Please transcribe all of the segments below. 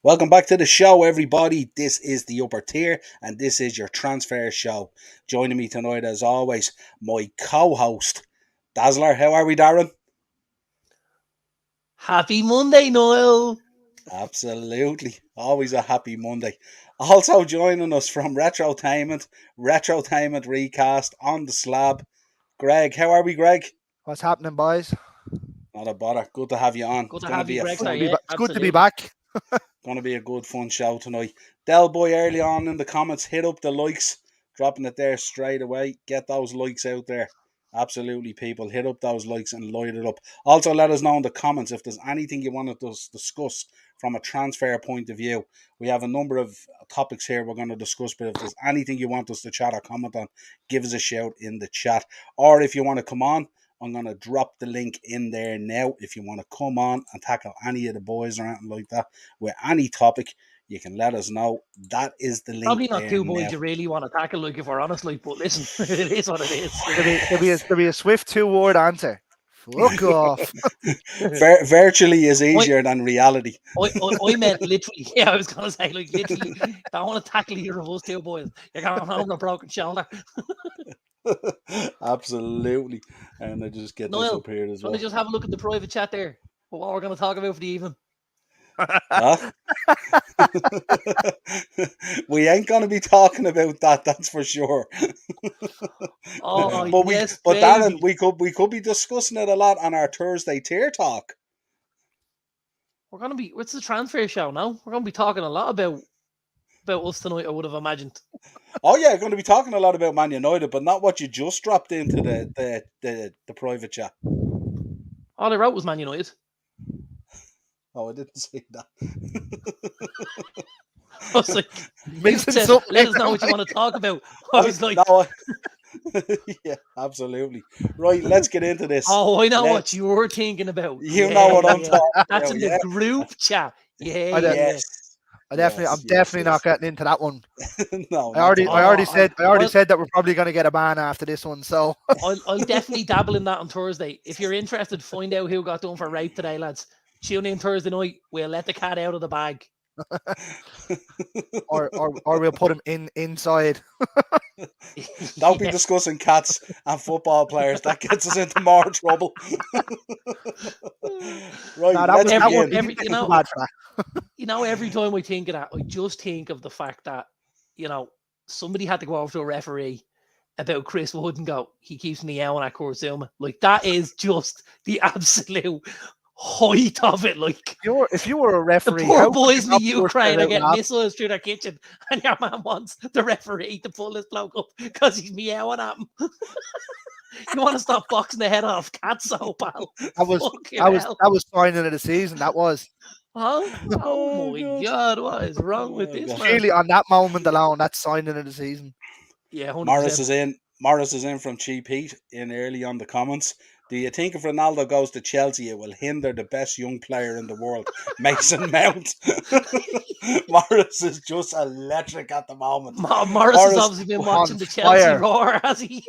Welcome back to the show, everybody. This is the upper tier, and this is your transfer show. Joining me tonight, as always, my co-host, Dazzler. How are we, Darren? Happy Monday, Niall. Absolutely. Always a happy Monday. Also joining us from Retrotainment Recast on the slab. Greg, how are we, Greg? What's happening, boys? Not a bother. Good to have you on. Good It's to gonna have be you, a Greg. fun. Yeah, It's good to be absolutely. back. Gonna be a good fun show tonight. Del Boy early on in the comments, hit up the likes, dropping it there straight away. Get those likes out there. Absolutely, people. Hit up those likes and light it up. Also, let us know in the comments if there's anything you want to discuss from a transfer point of view. We have a number of topics here we're going to discuss, but if there's anything you want us to chat or comment on, give us a shout in the chat. Or if you want to come on, I'm going to drop the link in there now. If you want to come on and tackle any of the boys or anything like that with any topic, you can let us know. That is the link. Probably not there two boys now. you really want to tackle, like, if we're honest, like, but listen, it is what it is. There'll be a swift two-word answer. Fuck off. Virtually is easier than reality. I meant literally. Yeah, I was going to say, like, literally, don't want to tackle either of us two boys. You're going home with a broken shoulder. Absolutely. And I just get this Niall, up here as well. want to just have a look at the private chat there? What we're going to talk about for the evening? Huh? We ain't going to be talking about that, that's for sure. Oh, but yes, but baby. Darren, we could be discussing it a lot on our Thursday tier talk. We're going to be, what's the transfer show now? We're going to be talking a lot about us tonight, I would have imagined. Oh yeah, going to be talking a lot about Man United, but not what you just dropped into the private chat. All I wrote was Man United. Oh, I didn't see that. I was like, Mixing let us know what you want to talk about. I was like, no, yeah, absolutely. Right, let's get into this. oh, I know what you were thinking about. You know what I'm talking about. That's in the group chat. Yeah, yes. I'm definitely not getting into that one. No, I already said that we're probably going to get a ban after this one. So I'll definitely dabble in that on Thursday. If you're interested, find out who got done for rape today, lads. Tune in Thursday night. We'll let the cat out of the bag. or we'll put him inside. Don't be discussing cats and football players. That gets us into more trouble. Right, let's begin. You know, every time I think of that, I just think of the fact that, somebody had to go over to a referee about Chris Wood and go, he keeps me out at Kurzuma. Like, that is just the absolute height of it. Like, if you were a referee, the poor boys in the Ukraine are getting missiles through their kitchen, and your man wants the referee to pull this bloke up because he's meowing at him. You want to stop boxing the head off cats, so pal? That was signing of the season. That was. Oh my God! What is wrong with this man? Really, on that moment alone, that's signing of the season. Yeah, 100%. Morris is in from Cheap Heat in early on the comments. Do you think if Ronaldo goes to Chelsea, it will hinder the best young player in the world, Mason Mount? Morris is just electric at the moment. Morris has obviously been watching the Chelsea roar, has he?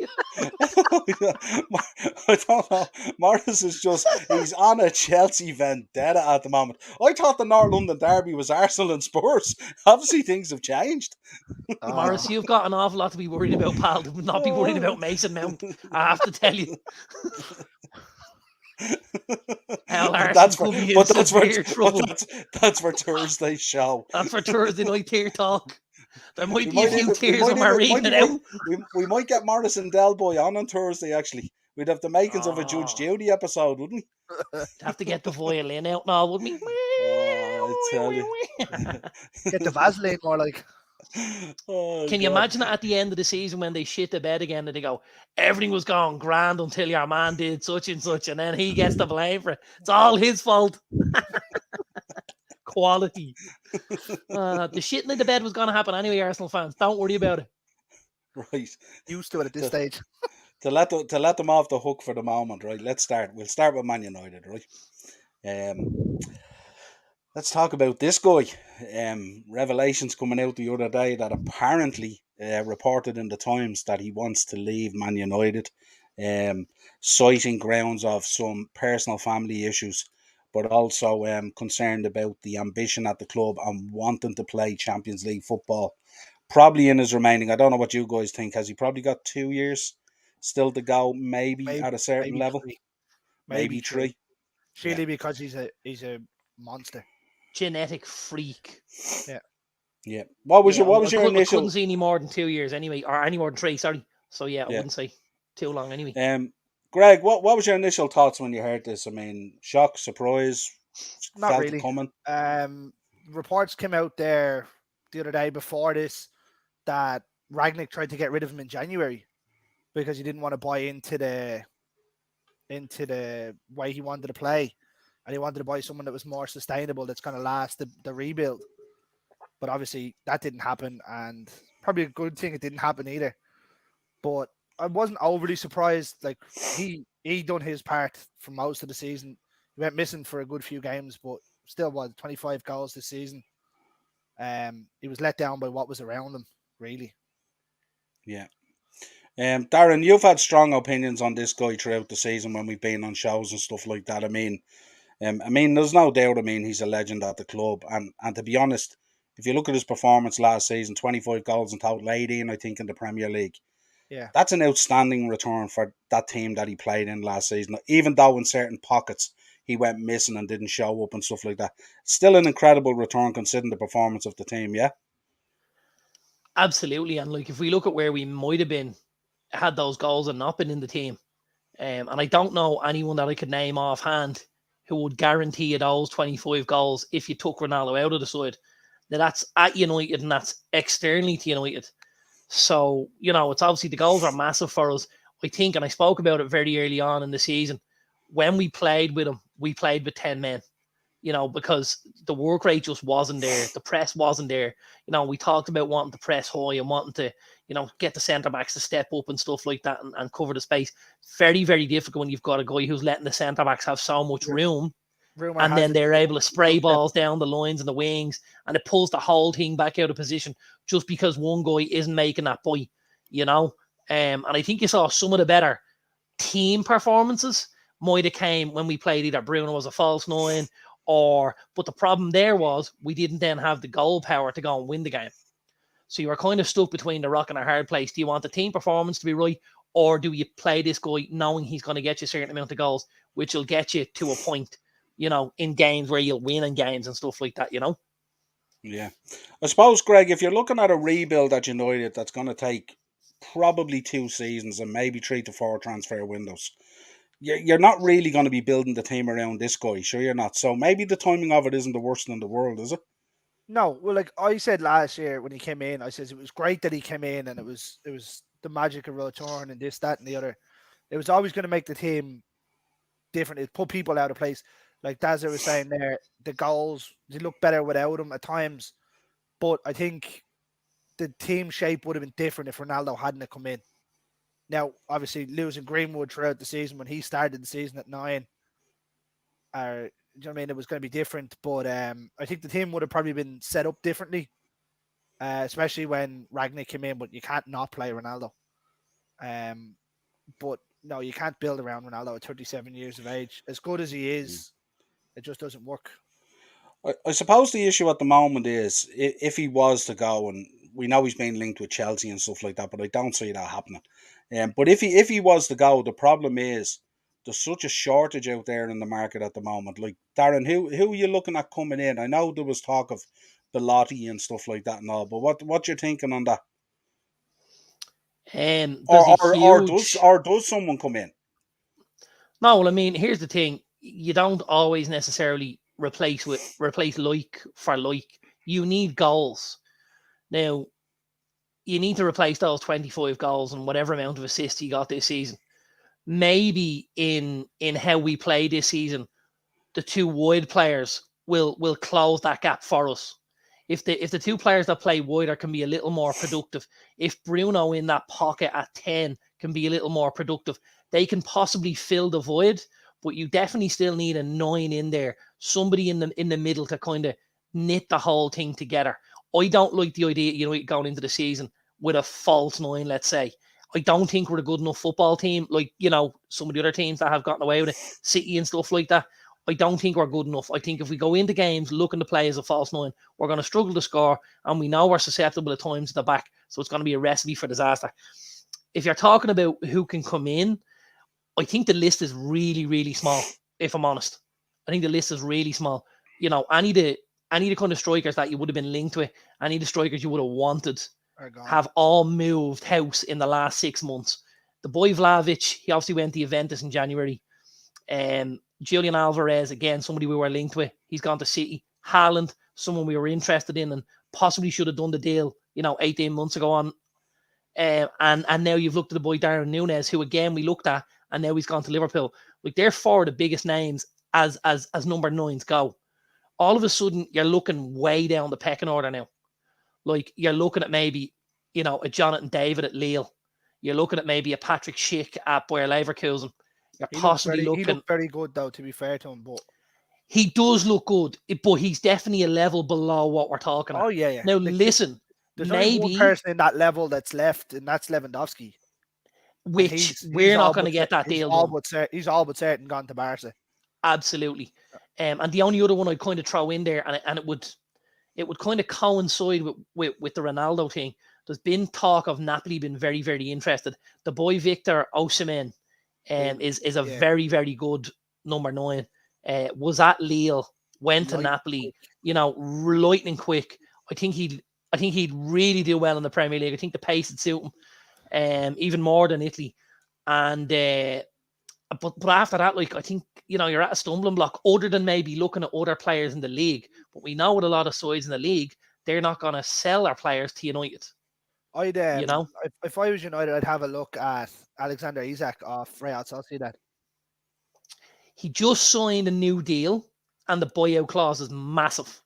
I don't know. Morris is he's on a Chelsea vendetta at the moment. I thought the North London derby was Arsenal and Spurs. Obviously, things have changed. Morris, you've got an awful lot to be worried about, pal. To not be worried about Mason Mount, I have to tell you. That's for Thursday's show. That's for Thursday night tier talk. There might be a few tears when we're reading it out. We might get Morris and Del Boy on Thursday, actually. We'd have the makings of a Judge Judy episode, wouldn't we? Have to get the violin out now, wouldn't we? I tell you. Get the Vaseline more like. Can you imagine it at the end of the season when they shit the bed again and they go, everything was going grand until your man did such and such, and then he gets the blame for it. It's all his fault. Quality. The shitting in the bed was going to happen anyway, Arsenal fans. Don't worry about it. Right. Used to it at this stage. To let them off the hook for the moment, right? Let's start. We'll start with Man United, right? Let's talk about this guy. Revelations coming out the other day that apparently reported in the Times that he wants to leave Man United, citing grounds of some personal family issues. but also concerned about the ambition at the club and wanting to play Champions League football. Probably in his remaining, I don't know what you guys think. Has he probably got 2 years still to go? Maybe Maybe, at a certain maybe level, three, maybe maybe three. three. Yeah, Surely because he's a monster. Genetic freak. Yeah. yeah. What was Yeah, your what I, was your I couldn't initial? see any more than 2 years anyway, or any more than three. Sorry. So yeah, I Yeah. wouldn't say too long anyway. Greg, what was your initial thoughts when you heard this? I mean, shock, surprise, Not felt it really. coming. Reports came out there the other day before this that Ragnick tried to get rid of him in January because he didn't want to buy into the way he wanted to play, and he wanted to buy someone that was more sustainable, that's going to last the rebuild. But obviously that didn't happen, and probably a good thing it didn't happen either. But I wasn't overly surprised. Like he done his part for most of the season. He went missing for a good few games, but still was 25 goals this season. He was let down by what was around him, really. Yeah. Darren, you've had strong opinions on this guy throughout the season when we've been on shows and stuff like that. I mean, there's no doubt. I mean, he's a legend at the club, and to be honest, if you look at his performance last season, 25 goals in total, 18, I think, in the Premier League. Yeah. That's an outstanding return for that team that he played in last season. Even though in certain pockets he went missing and didn't show up and stuff like that, still an incredible return considering the performance of the team. Yeah. Absolutely, and like if we look at where we might have been had those goals and not been in the team, and I don't know anyone that I could name offhand who would guarantee you those 25 goals if you took Ronaldo out of the side. Now that's at United and that's externally to United. So, it's obviously the goals are massive for us. I think, and I spoke about it very early on in the season, when we played with him, we played with 10 men, because the work rate just wasn't there. The press wasn't there. We talked about wanting to press high and wanting to, get the centre backs to step up and stuff like that and cover the space. Very, very difficult when you've got a guy who's letting the centre backs have so much room. And then they're able to spray balls down the lines and the wings, and it pulls the whole thing back out of position just because one guy isn't making that buy, And I think you saw some of the better team performances might have came when we played either Bruno as a false nine but the problem there was we didn't then have the goal power to go and win the game. So you were kind of stuck between the rock and a hard place. Do you want the team performance to be right, or do you play this guy knowing he's going to get you a certain amount of goals, which will get you to a point, in games where you'll win in games and stuff like that, Yeah. I suppose, Greg, if you're looking at a rebuild at United that's going to take probably 2 seasons and maybe 3 to 4 transfer windows, you're not really going to be building the team around this guy. Sure, you're not. So maybe the timing of it isn't the worst in the world, is it? No, well, like I said last year when he came in, I said it was great that he came in, and it was the magic of return and this, that, and the other. It was always going to make the team different. It put people out of place. Like Dazza was saying there, the goals, they look better without him at times. But I think the team shape would have been different if Ronaldo hadn't come in. Now, obviously, losing Greenwood throughout the season when he started the season at 9, do you know what I mean? It was going to be different. But I think the team would have probably been set up differently, especially when Ragnick came in. But you can't not play Ronaldo. But no, you can't build around Ronaldo at 37 years of age. As good as he is, it just doesn't work. I suppose the issue at the moment is if he was to go, and we know he's been linked with Chelsea and stuff like that, but I don't see that happening. But if he was to go, the problem is there's such a shortage out there in the market at the moment. Like Darren, who are you looking at coming in? I know there was talk of Belotti and stuff like that and all, but what you're thinking on that? Or does someone come in? No, well, I mean, here's the thing: you don't always necessarily replace like for like. You need goals. Now, you need to replace those 25 goals and whatever amount of assists you got this season. Maybe in how we play this season, the two wide players will close that gap for us. If the two players that play wider can be a little more productive, if Bruno in that pocket at 10 can be a little more productive, they can possibly fill the void. But you definitely still need a 9 in there, somebody in the middle to kind of knit the whole thing together. I don't like the idea, going into the season with a false 9, let's say. I don't think we're a good enough football team, like, some of the other teams that have gotten away with it, City and stuff like that. I don't think we're good enough. I think if we go into games looking to play as a false nine, we're going to struggle to score, and we know we're susceptible at times at the back, so it's going to be a recipe for disaster. If you're talking about who can come in, I think the list is really, really small, if I'm honest. I think the list is really small. You know, any of the kind of strikers that you would have been linked with, any of the strikers you would have wanted, have all moved house in the last 6 months. The boy Vlahovic, he obviously went to Juventus in January. Julian Alvarez, again, somebody we were linked with. He's gone to City. Haaland, someone we were interested in and possibly should have done the deal, 18 months ago on. And now you've looked at the boy Darren Núñez, who again we looked at, and now he's gone to Liverpool. Like, they're four of the biggest names as number nines go. All of a sudden, you're looking way down the pecking order now. Like, you're looking at maybe, a Jonathan David at Lille. You're looking at maybe a Patrick Schick at Bayer Leverkusen. You're possibly looking. He looked very good, though, to be fair to him. But he does look good, but he's definitely a level below what we're talking about. Oh, yeah. Now, listen. There's maybe only one person in that level that's left, and that's Lewandowski. Which we're not going to get that deal done. He's all but certain gone to Barca. Absolutely. And the only other one I'd kind of throw in there, and it would kind of coincide with the Ronaldo thing. There's been talk of Napoli being very, very interested. The boy Victor Osimhen is a very, very good number 9. Was at Lille, went to Napoli, lightning quick. I think he'd really do well in the Premier League. I think the pace would suit him, even more than Italy. And but after that, like, I think you're at a stumbling block. Other than maybe looking at other players in the league, but we know with a lot of sides in the league, they're not going to sell their players to United. If I was United, I'd have a look at Alexander Isak off Real Sociedad. He just signed a new deal, and the buyout clause is massive.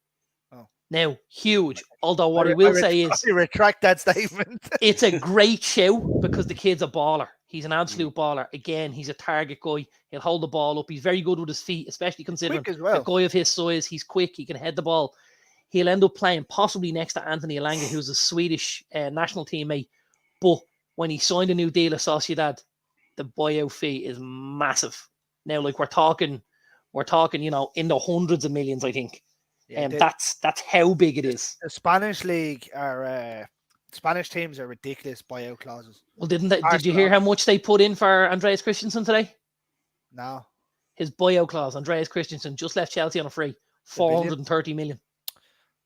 Now, huge. Although what I will say is, I retract that statement. It's a great show because the kid's a baller. He's an absolute baller. Again, he's a target guy. He'll hold the ball up. He's very good with his feet, especially considering a guy of his size. He's quick. He can head the ball. He'll end up playing possibly next to Anthony Elanga, who's a Swedish national teammate. But when he signed a new deal at Sociedad, the buyout fee is massive. Now, like, we're talking, in the hundreds of millions, I think. That's how big it is. The Spanish league Spanish teams are ridiculous buyout clauses. Well, did you hear how much they put in for Andreas Christensen today? No. His buyout clause, Andreas Christensen, just left Chelsea on a free, 430 million.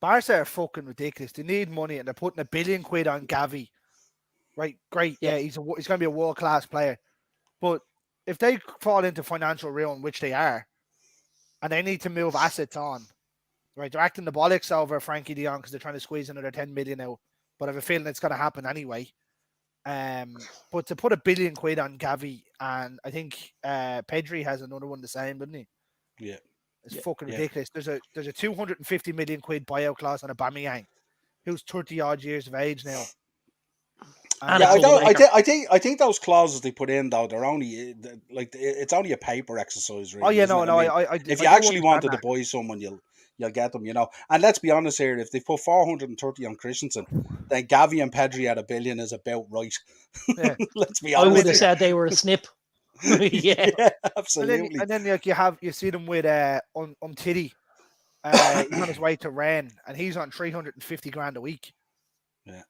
Barca are fucking ridiculous. They need money, and they're putting £1 billion on Gavi. Right, great. Yeah, he's going to be a world class player. But if they fall into financial ruin, which they are, and they need to move assets on, right, they're acting the bollocks over Frankie de Jong because they're trying to squeeze another 10 million out. But I have a feeling it's going to happen anyway. But to put £1 billion on Gavi, and I think Pedri has another one the same, doesn't he? Yeah. It's fucking ridiculous. There's a 250 million quid buyout clause on Aubameyang, who's 30 odd years of age now. I think those clauses they put in, though, they're only it's only a paper exercise, really. Oh yeah, no. If you actually wanted to buy someone, you'll get them, And let's be honest here, if they put 430 on Christensen, then Gavi and Pedri at $1 billion is about right. Yeah. Let's be honest. I would have said they were a snip. yeah, absolutely. And then you see them with Umtiti. He's on his way to Rennes, and he's on 350 grand a week. Yeah.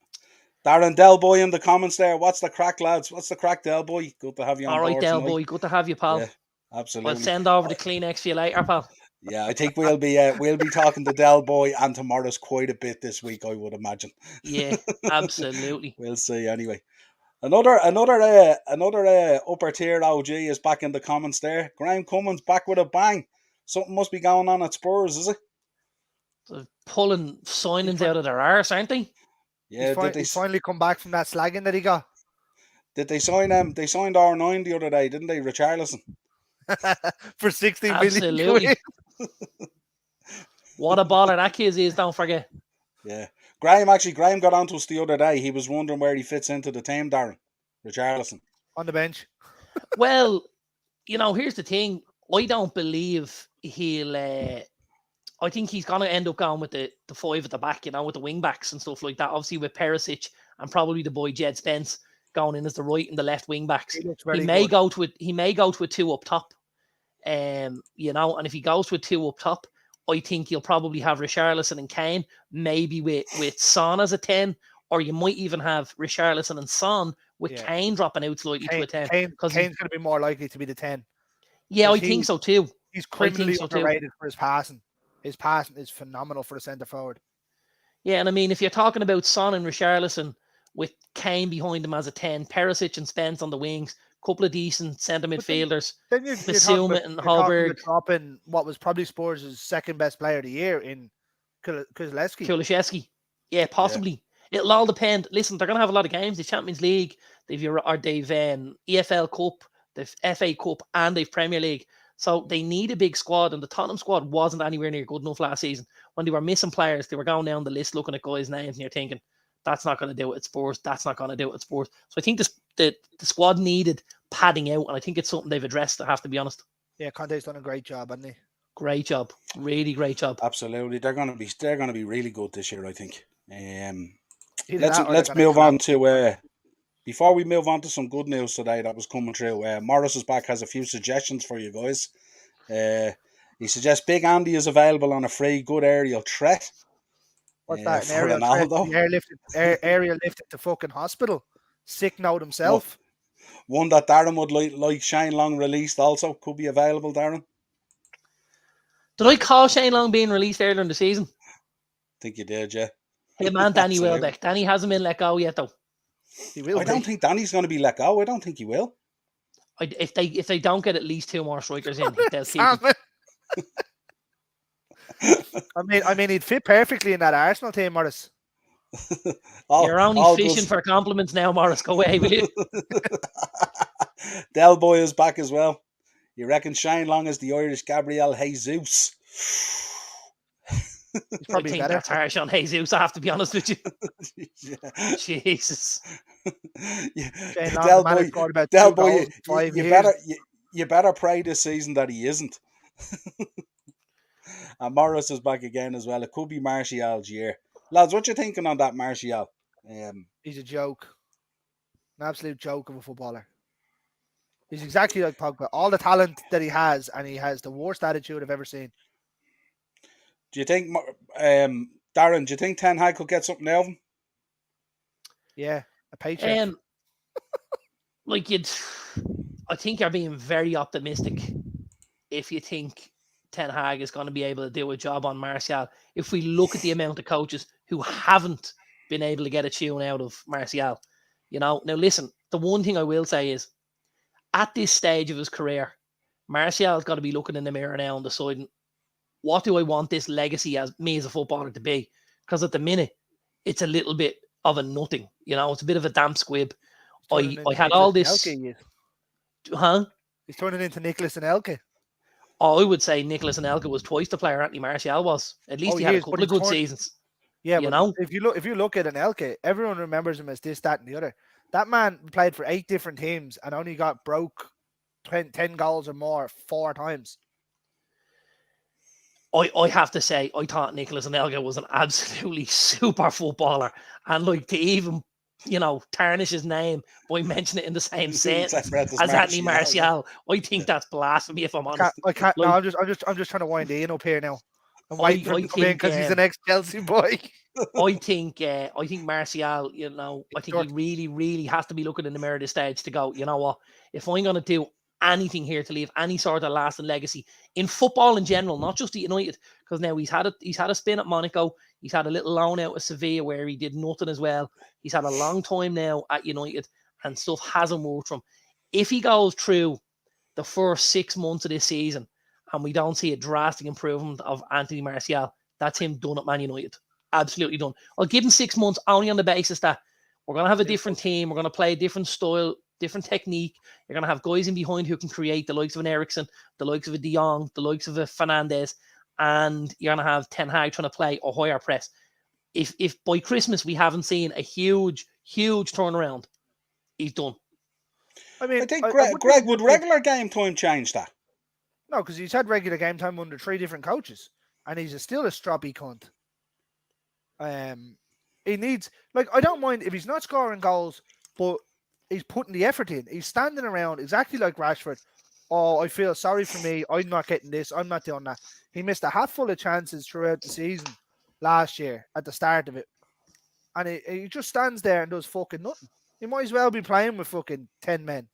Darren Del Boy in the comments there. What's the crack, lads? What's the crack, Del Boy? Good to have you on board. All right, Del Boy. Good to have you, pal. Yeah, absolutely. I'll send over the Kleenex for you later, pal. Yeah, I think we'll be talking to Del Boy and to Morris quite a bit this week, I would imagine. Yeah, absolutely. We'll see anyway. Another upper tier OG is back in the comments there. Graham Cummins back with a bang. Something must be going on at Spurs, is it? They're pulling signings out of their arse, aren't they? Yeah, he's finally come back from that slagging that he got. Did they sign him? They signed R9 the other day, didn't they? Richarlison. For 16 Absolutely. million. What a baller that kid is, don't forget. Yeah. Graham got onto us the other day. He was wondering where he fits into the team, Darren. Richarlison. On the bench. Well, here's the thing. I don't believe he'll... I think he's going to end up going with the five at the back, with the wing backs and stuff like that. Obviously with Perisic and probably the boy Jed Spence going in as the right and the left wing backs. He may go to a two up top. You know, and if he goes with 2 up top, I think you'll probably have Richarlison and Kane, maybe with Son as a 10, or you might even have Richarlison and Son with Kane dropping out slightly to a 10. Kane's going to be more likely to be the 10. Yeah, I think so too. He's criminally underrated for his passing. His passing is phenomenal for the centre forward. Yeah, and I mean, if you're talking about Son and Richarlison with Kane behind them as a 10, Perisic and Spence on the wings, couple of decent centre midfielders, then you're Basuma and Hallberg. Dropping what was probably Spurs' second best player of the year in Kulusevski. Yeah, possibly. Yeah. It'll all depend. Listen, they're going to have a lot of games. The Champions League, they've EFL Cup, they've FA Cup, and they've Premier League. So they need a big squad, and the Tottenham squad wasn't anywhere near good enough last season. When they were missing players, they were going down the list looking at guys' names, and you're thinking, that's not going to do it at Spurs. That's not going to do it at Spurs. So I think the squad needed padding out, and I think it's something they've addressed, I have to be honest. Yeah, Conte's done a great job, hasn't he? Great job. Really great job. Absolutely. They're going to be really good this year, I think. Let's move on to... Before we move on to some good news today that was coming through, Morris is back, has a few suggestions for you guys. He suggests Big Andy is available on a free good aerial threat. What's that? An aerial threat? Aerial lifted to fucking hospital. Sick note himself. One that Darren would like Shane Long released also. Could be available, Darren. Did I call Shane Long being released earlier in the season? I think you did, yeah. Hey man, Danny Welbeck. Danny hasn't been let go yet though. He will. I don't think Danny's going to be let go. I don't think he will. If they don't get at least 2 more strikers in, they'll keep him. I mean, he'd fit perfectly in that Arsenal team, Morris. You're only fishing for compliments now, Morris. Go away, will you? Del Boy is back as well. You reckon Shane Long is the Irish Gabriel Jesus? I think that's harsh on Jesus, I have to be honest with you. Yeah. Jesus. Del Boy, you better pray this season that he isn't. And Morris is back again as well. It could be Martial's year. Lads, what you thinking on that Martial? He's a joke. An absolute joke of a footballer. He's exactly like Pogba. All the talent that he has, and he has the worst attitude I've ever seen. Do you think, Darren, do you think Ten Hag could get something out of him? Yeah, a paycheck. I think you're being very optimistic if you think Ten Hag is going to be able to do a job on Martial. If we look at the amount of coaches who haven't been able to get a tune out of Martial, now listen, the one thing I will say is, at this stage of his career, Martial's got to be looking in the mirror now and deciding, what do I want this legacy as a footballer to be? Because at the minute, it's a little bit of a nothing. It's a bit of a damp squib. I had all this. Huh? He's turning into Nicholas Anelka. Oh, I would say Nicholas Anelka was twice the player Anthony Martial was. At least he had a couple of good seasons. Yeah, but if you look at Anelka, everyone remembers him as this, that, and the other. That man played for 8 different teams and only got broke 10 goals or more 4 times. I have to say, I thought Nicholas Anelka was an absolutely super footballer, and to even tarnish his name by mentioning it in the same sentence as Anthony Martial, I think that's blasphemy. If I'm honest, I can't. No, I'm just trying to wind Ian up here now. I'm waiting for him to come in because he's an ex-Chelsea boy. I think Martial, I think he really, really has to be looking in the mirror at this stage to go, you know what, if I'm going to do anything here to leave any sort of lasting legacy in football in general, not just at United, because now he's had a spin at Monaco, he's had a little loan out of Sevilla where he did nothing as well, he's had a long time now at United and stuff hasn't worked for him. If he goes through the first 6 months of this season and we don't see a drastic improvement of Anthony Martial, that's him done at Man United. Absolutely done. I'll give him 6 months only on the basis that we're going to have a different team, we're going to play a different style, different technique. You're going to have guys in behind who can create, the likes of an Eriksen, the likes of a De Jong, the likes of a Fernandes, and you're going to have Ten Hag trying to play a higher press. If by Christmas we haven't seen a huge turnaround, he's done. I think Greg, would regular game time change that? No, because he's had regular game time under 3 different coaches, and he's still a stroppy cunt. He needs, I don't mind if he's not scoring goals, but he's putting the effort in. He's standing around exactly like Rashford, oh, I feel sorry for me. I'm not getting this. I'm not doing that. He missed a hatful of chances throughout the season last year at the start of it. And he just stands there and does fucking nothing. He might as well be playing with fucking 10 men.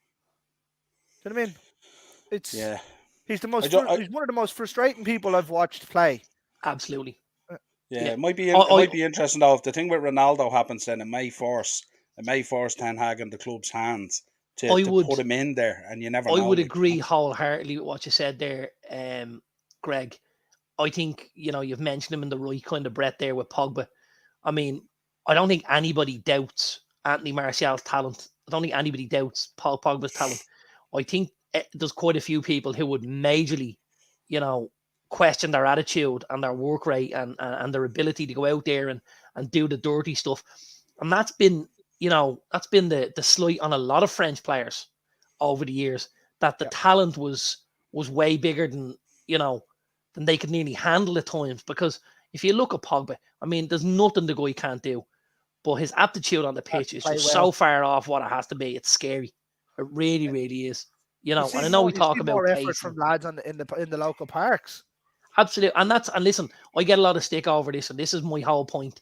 Do you know what I mean? Yeah. He's I don't, I, he's one of the most frustrating people I've watched play. Absolutely. yeah, Yeah. it might be I interesting though if the thing with Ronaldo happens, then it may force Ten Hag in the club's hands to would put him in there, and you never I know. would Like, you agree know. wholeheartedly with what you said there, Greg. I think, you've mentioned him in the right kind of breath there with Pogba. I mean, I don't think anybody doubts Anthony Martial's talent. I don't think anybody doubts Paul Pogba's talent. I think there's quite a few people who would majorly, question their attitude and their work rate and their ability to go out there and do the dirty stuff. And that's been, the slight on a lot of French players over the years, that the talent was way bigger than, than they could nearly handle at times. Because if you look at Pogba, I mean, there's nothing the guy can't do, but his aptitude on the pitch is just so far off what it has to be. It's scary. It really, really is. And I know we talk about effort pace. from lads in the local parks. Absolutely, and listen, I get a lot of stick over this, and this is my whole point.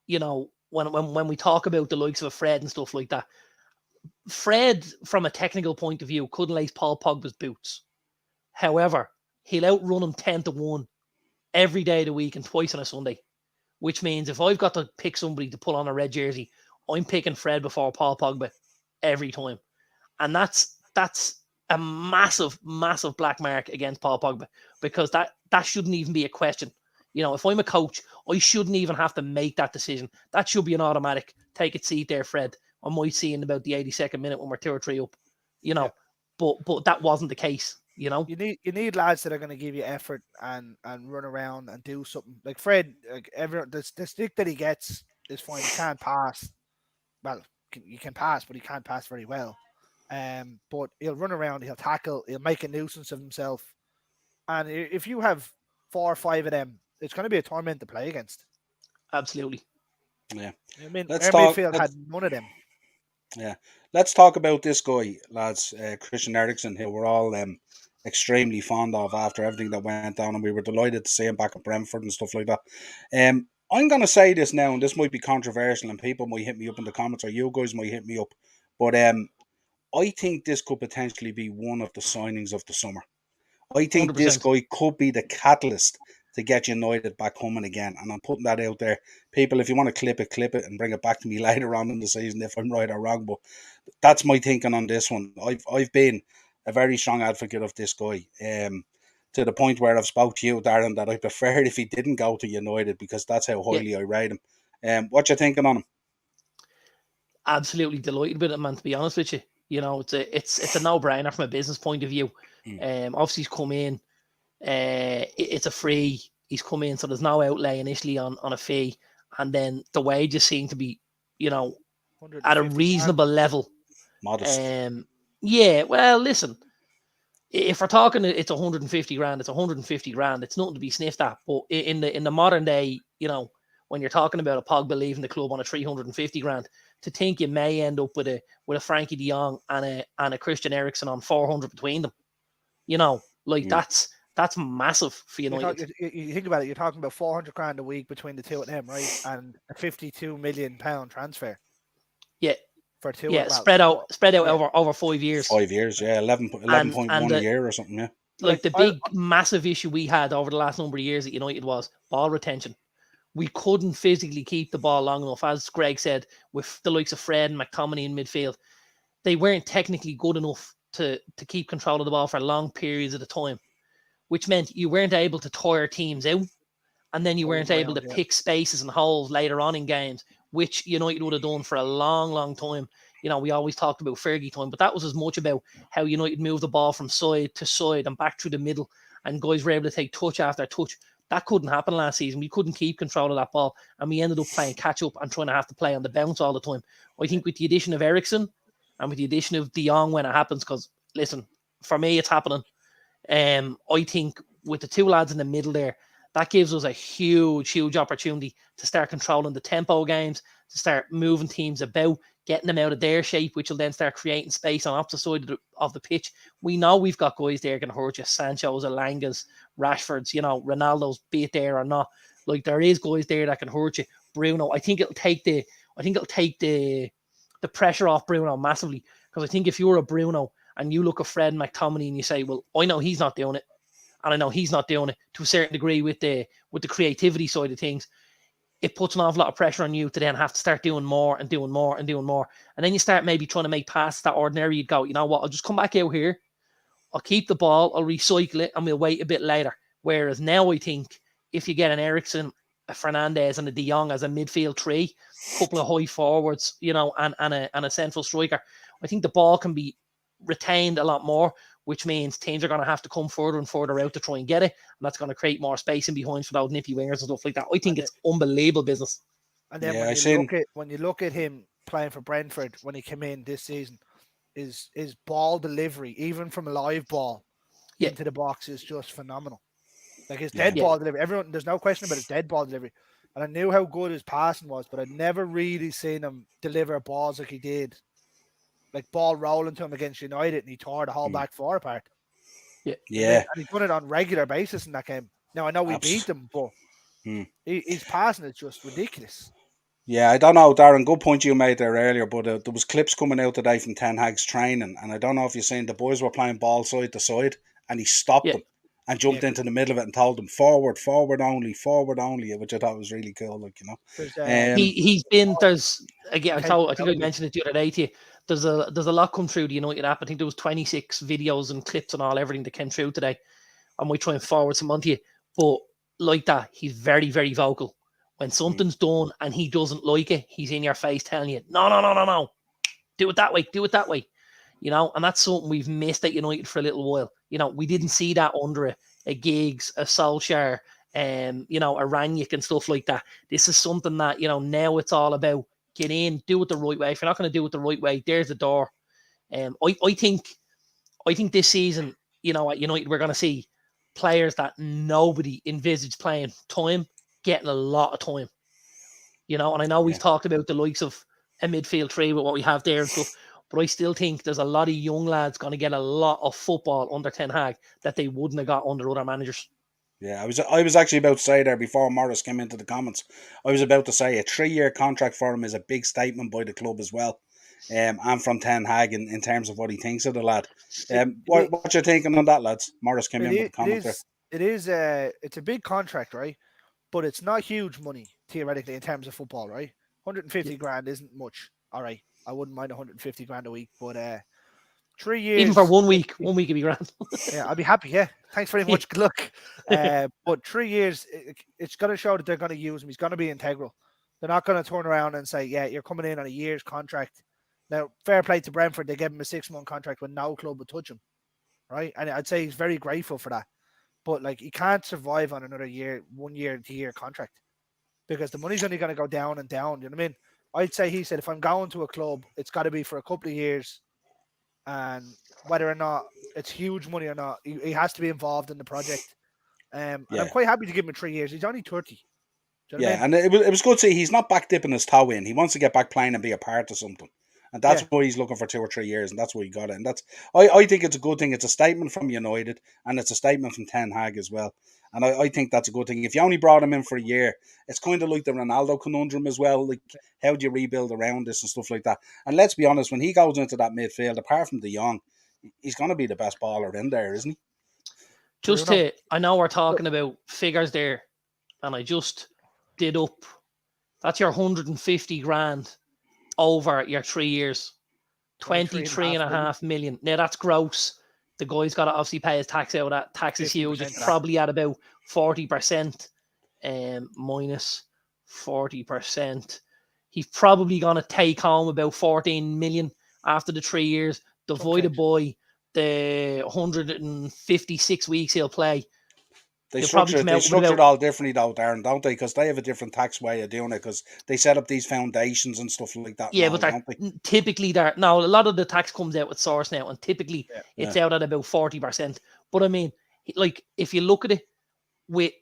When we talk about the likes of Fred and stuff like that, Fred, from a technical point of view, couldn't lace Paul Pogba's boots. However, he'll outrun him 10-1 every day of the week and twice on a Sunday, which means if I've got to pick somebody to put on a red jersey, I'm picking Fred before Paul Pogba every time. And that's a massive, massive black mark against Paul Pogba, because that shouldn't even be a question. If I'm a coach, I shouldn't even have to make that decision. That should be an automatic. Take a seat there, Fred. I might see in about the 82nd minute when we're 2 or 3 up. But that wasn't the case. You need lads that are going to give you effort and run around and do something. Like Fred, the stick that he gets is fine. He can't pass. Well, you can pass, but he can't pass very well. But he'll run around, he'll tackle, he'll make a nuisance of himself. And if you have 4 or 5 of them, it's going to be a torment to play against. Absolutely. Yeah. I mean, midfield had none of them. Yeah. Let's talk about this guy, lads, Christian Eriksen, who we're all extremely fond of after everything that went down, and we were delighted to see him back at Brentford and stuff like that. I'm going to say this now, and this might be controversial, and people might hit me up in the comments, or you guys might hit me up, but I think this could potentially be one of the signings of the summer. I think 100%. This guy could be the catalyst to get United back coming again, and I'm putting that out there. People, if you want to clip it and bring it back to me later on in the season if I'm right or wrong, but that's my thinking on this one. I've been a very strong advocate of this guy, to the point where I've spoke to you, Darren, that I preferred if he didn't go to United, because that's how highly I rate him. What you thinking on him? Absolutely delighted with it, man, to be honest with you. It's a no-brainer from a business point of view. Obviously he's come in, it's a free, he's come in, so there's no outlay initially on a fee, and then the wages seem to be, at a reasonable level. Modest. Yeah, well, listen, if we're talking it's 150 grand, it's 150 grand. It's nothing to be sniffed at. But in the modern day, when you're talking about a Pogba leaving the club on a 350 grand, to think you may end up with a Frankie de Jong and a Christian Eriksen on 400 between them, that's massive for United. You think about it, you're talking about 400 grand a week between the two of them, right? And a 52 million pound transfer. Yeah. For two. Yeah, spread out over 5 years. 5 years, yeah, 11.1 a year or something, yeah. Like the big massive issue we had over the last number of years at United was ball retention. We couldn't physically keep the ball long enough, as Greg said, with the likes of Fred and McTominay in midfield. They weren't technically good enough to keep control of the ball for long periods at a time, which meant you weren't able to tire teams out, and then you weren't able to pick spaces and holes later on in games, which United would have done for a long, long time. We always talked about Fergie time, but that was as much about how United moved the ball from side to side and back through the middle, and guys were able to take touch after touch. That couldn't happen last season. We couldn't keep control of that ball, and we ended up playing catch up and trying to have to play on the bounce all the time. I think with the addition of Eriksen and with the addition of De Jong when it happens, because listen, for me it's happening. I think with the two lads in the middle there, that gives us a huge, huge opportunity to start controlling the tempo games, to start moving teams about, getting them out of their shape, which will then start creating space on opposite side of the pitch. We know we've got guys there can hurt you, Sancho's, Elangas, Rashford's, Ronaldo's, be it there or not. Like, there is guys there that can hurt you. Bruno, I think it'll take the pressure off Bruno massively, because I think if you're a Bruno and you look at Fred McTominay and you say, well, I know he's not doing it, and I know he's not doing it to a certain degree with the creativity side of things, it puts an awful lot of pressure on you to then have to start doing more and doing more and doing more. And then you start maybe trying to make passes that ordinary you'd go, you know what, I'll just come back out here, I'll keep the ball, I'll recycle it, and we'll wait a bit later. Whereas now I think if you get an Eriksen, a Fernandes, and a De Jong as a midfield three, a couple of high forwards, and a central striker, I think the ball can be retained a lot more, which means teams are going to have to come further and further out to try and get it, and that's going to create more space in behind for those nippy wingers and stuff like that. I think it's unbelievable business. And then when you look at him playing for Brentford when he came in this season, his ball delivery, even from a live ball into the box, is just phenomenal. Like his dead ball delivery, there's no question about his dead ball delivery. And I knew how good his passing was, but I'd never really seen him deliver balls like he did. Like ball rolling to him against United, and he tore the whole back four apart. Yeah. And he's done it on regular basis in that game. Now, I know we beat them, but his passing is just ridiculous. Yeah, I don't know, Darren, good point you made there earlier, but there was clips coming out today from Ten Hag's training, and I don't know if you've seen, the boys were playing ball side to side, and he stopped them and jumped into the middle of it and told them forward only, which I thought was really cool, he's been, I think I mentioned it the other day to you, there's a lot come through the United app. I think there was 26 videos and clips and everything that came through today. I might try and forward some onto you, but like that, he's very, very vocal. When something's done and he doesn't like it, he's in your face telling you, no, do it that way, and that's something we've missed at United for a little while. We didn't see that under a Giggs, a Solskjaer, a Rangnick and stuff like that. This is something that, now it's all about get in, do it the right way. If you're not going to do it the right way, there's the door. I think this season, at United, we're going to see players that nobody envisaged playing time, getting a lot of time. And I know we've talked about the likes of a midfield three with what we have there and stuff, but I still think there's a lot of young lads going to get a lot of football under Ten Hag that they wouldn't have got under other managers. Yeah, I was actually about to say there before Morris came into the comments. I was about to say a 3-year contract for him is a big statement by the club as well, and from Ten Hag in terms of what he thinks of the lad. What you thinking on that, lads? Morris came in with the comment there. It's a big contract, right? But it's not huge money theoretically in terms of football, right? 150 grand isn't much. All right, I wouldn't mind 150 grand a week, but 3 years, even for 1 week, would be grand. Yeah, I'd be happy. Yeah, thanks very much. Good luck. But 3 years, it's going to show that they're going to use him. He's going to be integral. They're not going to turn around and say, "Yeah, you're coming in on a year's contract." Now, fair play to Brentford, they gave him a 6-month contract when no club would touch him, right? And I'd say he's very grateful for that. But like, he can't survive on another 1 year to year contract because the money's only going to go down and down. You know what I mean? I'd say he said, if I'm going to a club, it's got to be for a couple of years. And whether or not it's huge money or not, he has to be involved in the project. And I'm quite happy to give him 3 years. He's only 30. You know what I mean? And it was good to see he's not back dipping his toe in. He wants to get back playing and be a part of something. And that's why he's looking for 2 or 3 years, and that's why he got it. And that's I think it's a good thing. It's a statement from United, and it's a statement from Ten Hag as well. And I think that's a good thing. If you only brought him in for a year, it's kind of like the Ronaldo conundrum as well. Like, how do you rebuild around this and stuff like that? And let's be honest, when he goes into that midfield, apart from De Jong, he's going to be the best baller in there, isn't he? I know we're talking about figures there, and I just did up. That's your 150 grand over your 3 years, 23.5 million. Now that's gross. The guy's got to obviously pay his tax out of that. Tax is huge. It's probably at about 40%, minus 40%. He's probably going to take home about 14 million after the 3 years, divided by the 156 weeks he'll play. They structure it all differently though, Darren, don't they? Because they have a different tax way of doing it, because they set up these foundations and stuff like that. Yeah, but typically a lot of the tax comes out with source now, and typically it's out at about 40%. But I mean, like, if you look at it with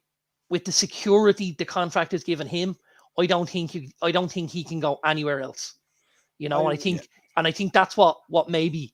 the security the contract has given him, I don't think he can go anywhere else. you know. And I think that's what maybe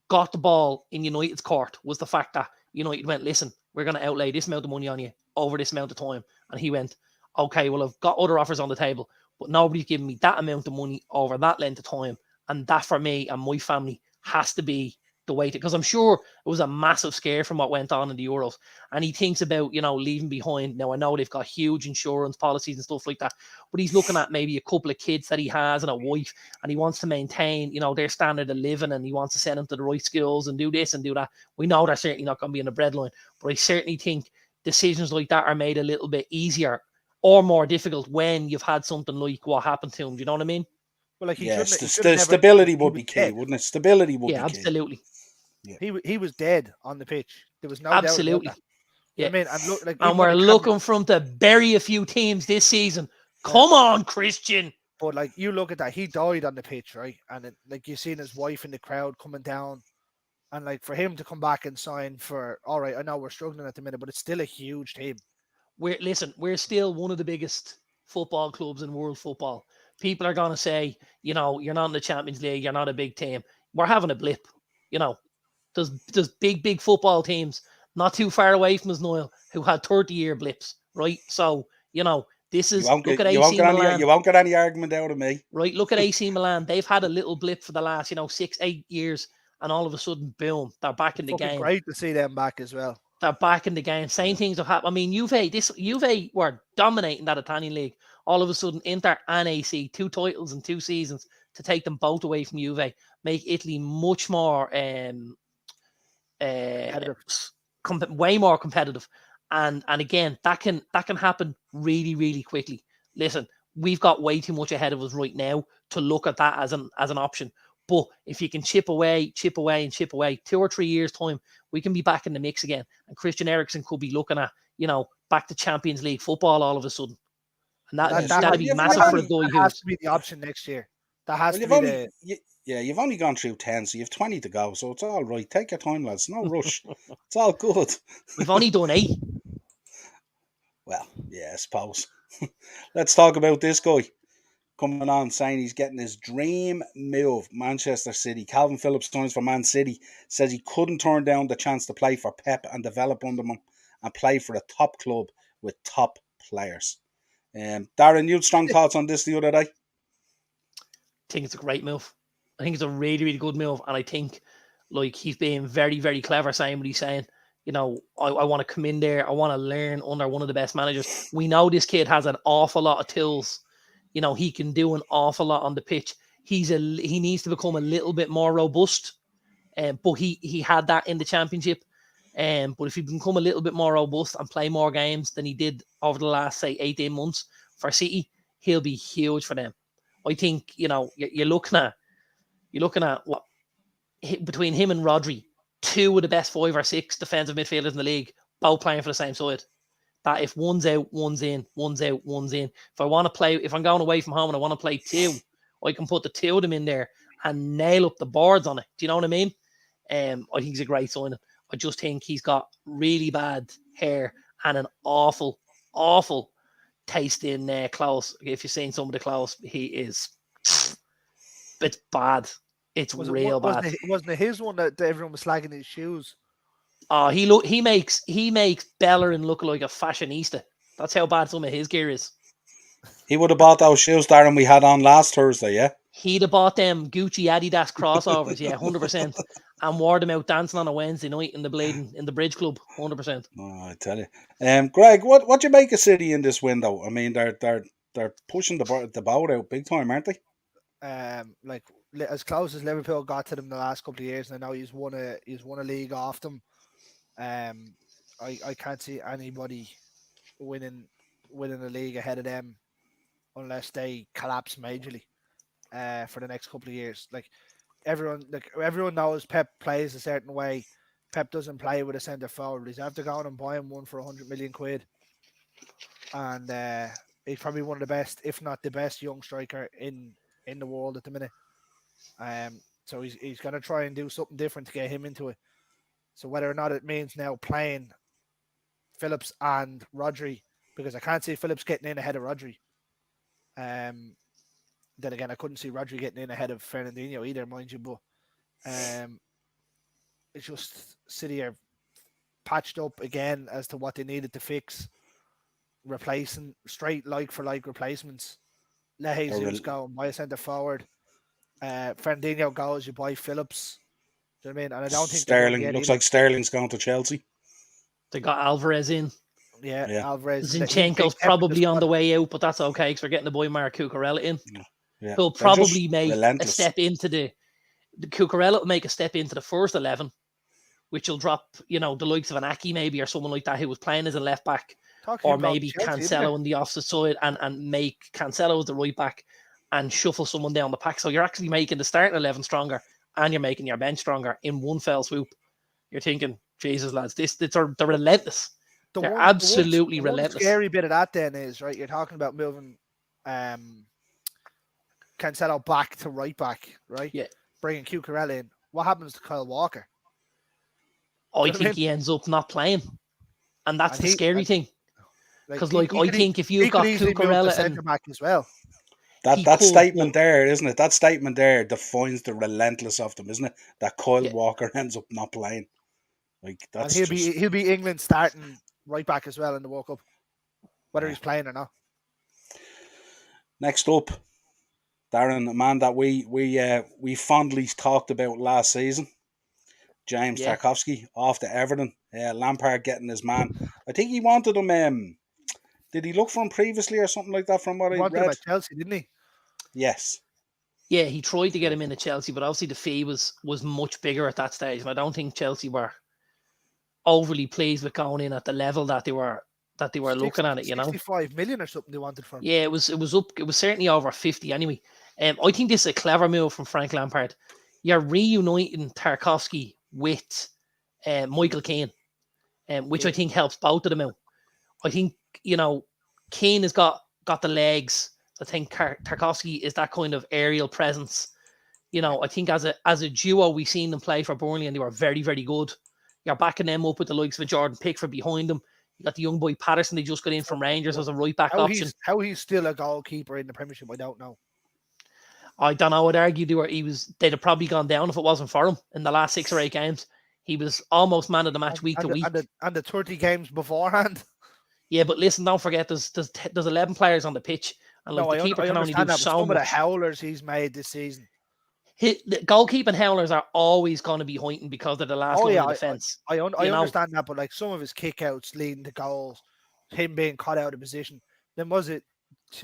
got the ball in United's court was the fact that United went, listen, we're going to outlay this amount of money on you over this amount of time. And he went, okay, well, I've got other offers on the table, but nobody's giving me that amount of money over that length of time. And that for me and my family has to be the way to, because I'm sure it was a massive scare from what went on in the Euros. And he thinks about, leaving behind. Now, I know they've got huge insurance policies and stuff like that, but he's looking at maybe a couple of kids that he has and a wife, and he wants to maintain, their standard of living, and he wants to send them to the right schools and do this and do that. We know they're certainly not going to be in the breadline, but I certainly think decisions like that are made a little bit easier or more difficult when you've had something like what happened to him. Do you know what I mean? Well, like stability would be key, wouldn't it? Stability would be key. Absolutely. Yeah. He was dead on the pitch. There was no absolutely. doubt about that. Yeah. I mean, and look, like, and we're looking from to bury a few teams this season. Come on, Christian. But like, you look at that, he died on the pitch, right? And like, you seen his wife in the crowd coming down, and like, for him to come back and sign for, all right, I know we're struggling at the minute, but it's still a huge team. We're still one of the biggest football clubs in world football. People are gonna say, you're not in the Champions League, you're not a big team. We're having a blip, There's big football teams not too far away from us, Niall, who had 30-year blips, right? So, this is, look at AC Milan. You won't get any argument out of me. Right, look at AC Milan. They've had a little blip for the last, 6-8 years, and all of a sudden, boom, they're back in the game. Great to see them back as well. They're back in the game. Same things have happened. I mean, Juve were dominating that Italian league. All of a sudden, Inter and AC, 2 titles in 2 seasons to take them both away from Juve, make Italy much more way more competitive. And again, that can happen really, really quickly. Listen, we've got way too much ahead of us right now to look at that as an option. But if you can chip away, 2 or 3 years time, we can be back in the mix again. And Christian Eriksen could be looking at, back to Champions League football all of a sudden. And that'd be massive for a guy who has to be the option next year. That has to be you've only gone through 10, so you have 20 to go. So it's all right. Take your time, lads. No rush. It's all good. We've only done 8. Well, yeah, I suppose. Let's talk about this guy coming on saying he's getting his dream move. Manchester City. Calvin Phillips signs for Man City. Says he couldn't turn down the chance to play for Pep and develop under him and play for a top club with top players. Darren, you had strong thoughts on this the other day? I think it's a great move. I think it's a really, really good move. And I think like he's being very, very clever saying what he's saying. I want to come in there. I want to learn under one of the best managers. We know this kid has an awful lot of tools. He can do an awful lot on the pitch. He needs to become a little bit more robust. But he had that in the Championship. But if he can become a little bit more robust and play more games than he did over the last, say, 18 months for City, he'll be huge for them. I think, you're looking at what between him and Rodri, 2 of the best 5 or 6 defensive midfielders in the league, both playing for the same side. That if one's out, one's in, one's out, one's in. If I'm going away from home and I want to play 2, I can put the 2 of them in there and nail up the boards on it. Do you know what I mean? I think he's a great signing. I just think he's got really bad hair and an awful, awful taste in clothes. If you've seen some of the clothes, it's bad. It's real bad. Wasn't it his one that everyone was slagging his shoes? Oh, he makes Bellerin look like a fashionista. That's how bad some of his gear is. He would have bought those shoes, Darren, we had on last Thursday, yeah? He'd have bought them Gucci Adidas crossovers, yeah, 100%. And wore them out dancing on a Wednesday night in the Bridge Club, 100%. Oh, I tell you. Greg, what do you make of City in this window? I mean, they're pushing the boat out big time, aren't they? Like as close as Liverpool got to them the last couple of years, and I know he's won a league off them. I can't see anybody winning a league ahead of them unless they collapse majorly for the next couple of years. Like everyone knows Pep plays a certain way. Pep doesn't play with a centre forward. He's after going and buying one for 100 million quid. And he's probably one of the best, if not the best, young striker in the world at the minute. So he's going to try and do something different to get him into it. So whether or not it means now playing Phillips and Rodri, because I can't see Phillips getting in ahead of Rodri. Then again, I couldn't see Rodri getting in ahead of Fernandinho either, mind you. But it's just City are patched up again as to what they needed to fix, replacing straight like for like replacements. Let Jesus go and buy a centre forward. Fernandinho goes, you buy Phillips. Do you know what I mean? And I don't think Sterling looks like Sterling's going to Chelsea. They got Alvarez in. Yeah. Alvarez. Zinchenko's probably on the way out, but that's okay because we're getting the boy Mark Cucurella in. Yeah. He'll probably make a step into the Cucurella will make a step into the first 11, which will drop, the likes of an Aki maybe or someone like that who was playing as a left back, or maybe Cancelo on the opposite side and make Cancelo the right back and shuffle someone down the pack. So you're actually making the starting 11 stronger and you're making your bench stronger in one fell swoop. You're thinking, Jesus, lads, they're relentless. They're absolutely relentless. The scary bit of that then is, right, you're talking about moving Cancelo back to right back, right? Yeah. Bringing Cucurella in. What happens to Kyle Walker? I think he ends up not playing. And that's the scary thing. Because, I think if you've got Cucurella and back as well. That statement there, isn't it? That statement there defines the relentless of them, isn't it? That Kyle Walker ends up not playing. That's and he'll be England starting right back as well in the World Cup, whether he's playing or not. Next up, Darren, a man that we fondly talked about last season, James Tarkowski off to Everton. Lampard getting his man. I think he wanted him. Did he look for him previously or something like that? From what I read, him at Chelsea, didn't he? Yes. Yeah, he tried to get him in at Chelsea, but obviously the fee was much bigger at that stage, and I don't think Chelsea were overly pleased with going in at the level that they were looking at it. 65 million or something they wanted for him. Yeah, it was up. It was certainly over 50 anyway. I think this is a clever move from Frank Lampard. You're reuniting Tarkowski with Michael Keane, which I think helps both of them out. I think Keane has got the legs. I think Tarkowski is that kind of aerial presence. I think as a duo, we've seen them play for Burnley and they were very, very good. You're backing them up with the likes of Jordan Pickford behind them. You got the young boy Patterson. They just got in from Rangers as a right back option. How he's still a goalkeeper in the Premiership, I don't know. I don't know. I'd argue they'd have probably gone down if it wasn't for him in the last 6 or 8 games. He was almost man of the match week to week. And the 30 games beforehand. Yeah, but listen, don't forget there's 11 players on the pitch, and the keeper can only do so much. Some of the howlers he's made this season. The goalkeeping howlers are always going to be Hoyton because they're the last line of defence. I understand that, but some of his kickouts leading to goals, him being caught out of position. Then was it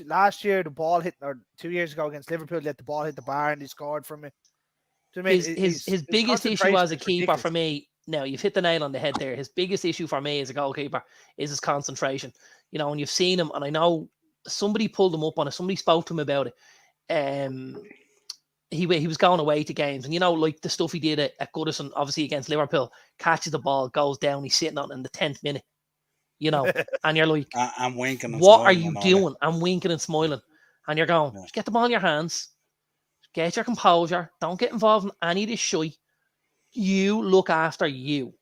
last year the ball hit, or 2 years ago against Liverpool, let the ball hit the bar and he scored from it. His biggest issue as a keeper for me, now you've hit the nail on the head there. His biggest issue for me as a goalkeeper is his concentration. And you've seen him, and I know somebody pulled him up on it. Somebody spoke to him about it. He was going away to games, and like the stuff he did at Goodison, obviously against Liverpool, catches the ball, goes down, he's sitting on it in the 10th minute, and you're like, I'm winking. And what are you doing? I'm winking and smiling, and you're going, just get the ball in your hands, get your composure, don't get involved in any of this shit. You look after you,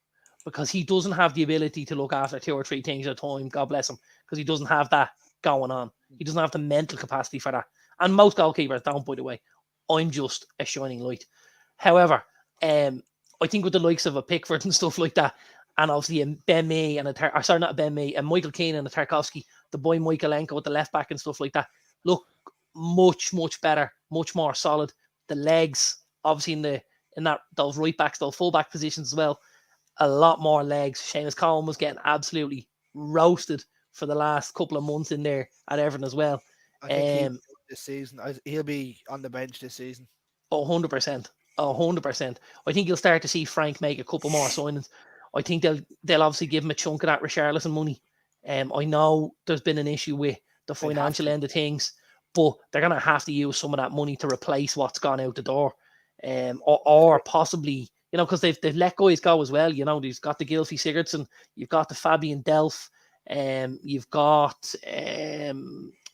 because he doesn't have the ability to look after 2 or 3 things at a time. God bless him, because he doesn't have that going on. He doesn't have the mental capacity for that, and most goalkeepers don't, by the way. I'm just a shining light. However, I think with the likes of a Pickford and stuff like that, and obviously Ben Mee and and Michael Keane and a Tarkowski, the boy Michaelenko with the left back and stuff like that, look much, much better, much more solid. The legs, obviously in those right backs, those full back positions as well, a lot more legs. Seamus Coleman was getting absolutely roasted for the last couple of months in there at Everton as well. I think this season he'll be on the bench this season. 100%. 100%. I think you'll start to see Frank make a couple more signings. I think they'll obviously give him a chunk of that Richarlison money. I know there's been an issue with the financial end of things, but they're going to have to use some of that money to replace what's gone out the door. Or possibly, because they've let guys go as well. You've got the Gylfi Sigurdsson, you've got the Fabian Delph, you've got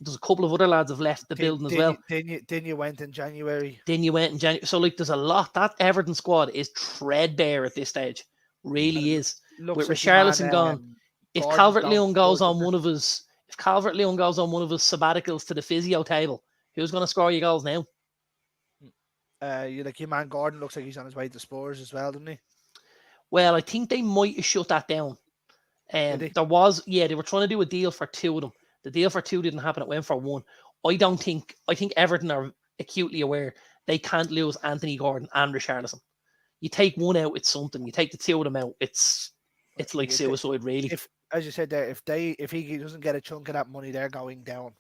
there's a couple of other lads have left the building as well. Then you went in January. So there's a lot. That Everton squad is threadbare at this stage. Really is. With Richarlison gone, if Calvert-Lewin goes on one of his sabbaticals to the physio table, Who's going to score your goals now? You like your man Gordon looks like he's on his way to Spurs as well, doesn't he? Well, I think they might have shut that down. Did they? There was, they were trying to do a deal for 2 of them. The deal for 2 didn't happen. It went for 1. I think Everton are acutely aware they can't lose Anthony Gordon and Richarlison. You take one out, it's something. You take the 2 of them out, it's like suicide, really. If, as you said there, if he doesn't get a chunk of that money, they're going down.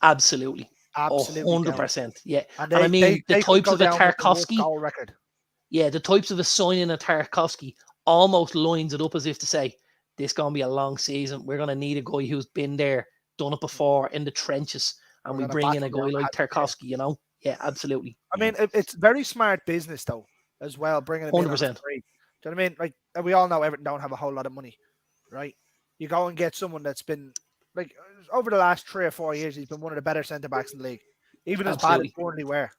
Absolutely. Absolutely 100%. Yeah. And I mean, the types of a Tarkowski. Goal record. Yeah, the types of a signing a Tarkowski almost lines it up as if to say, this is going to be a long season. We're going to need a guy who's been there, done it before, in the trenches. And we bring in a guy like Tarkowski, you know? Yeah, absolutely. I mean, it's very smart business, though, as well, bringing him 100%. in on free. Do you know what I mean? Like, we all know Everton don't have a whole lot of money, right? You go and get someone that's been, like, over the last 3 or 4 years, he's been one of the better centre-backs in the league. Even as bad as Burnley were.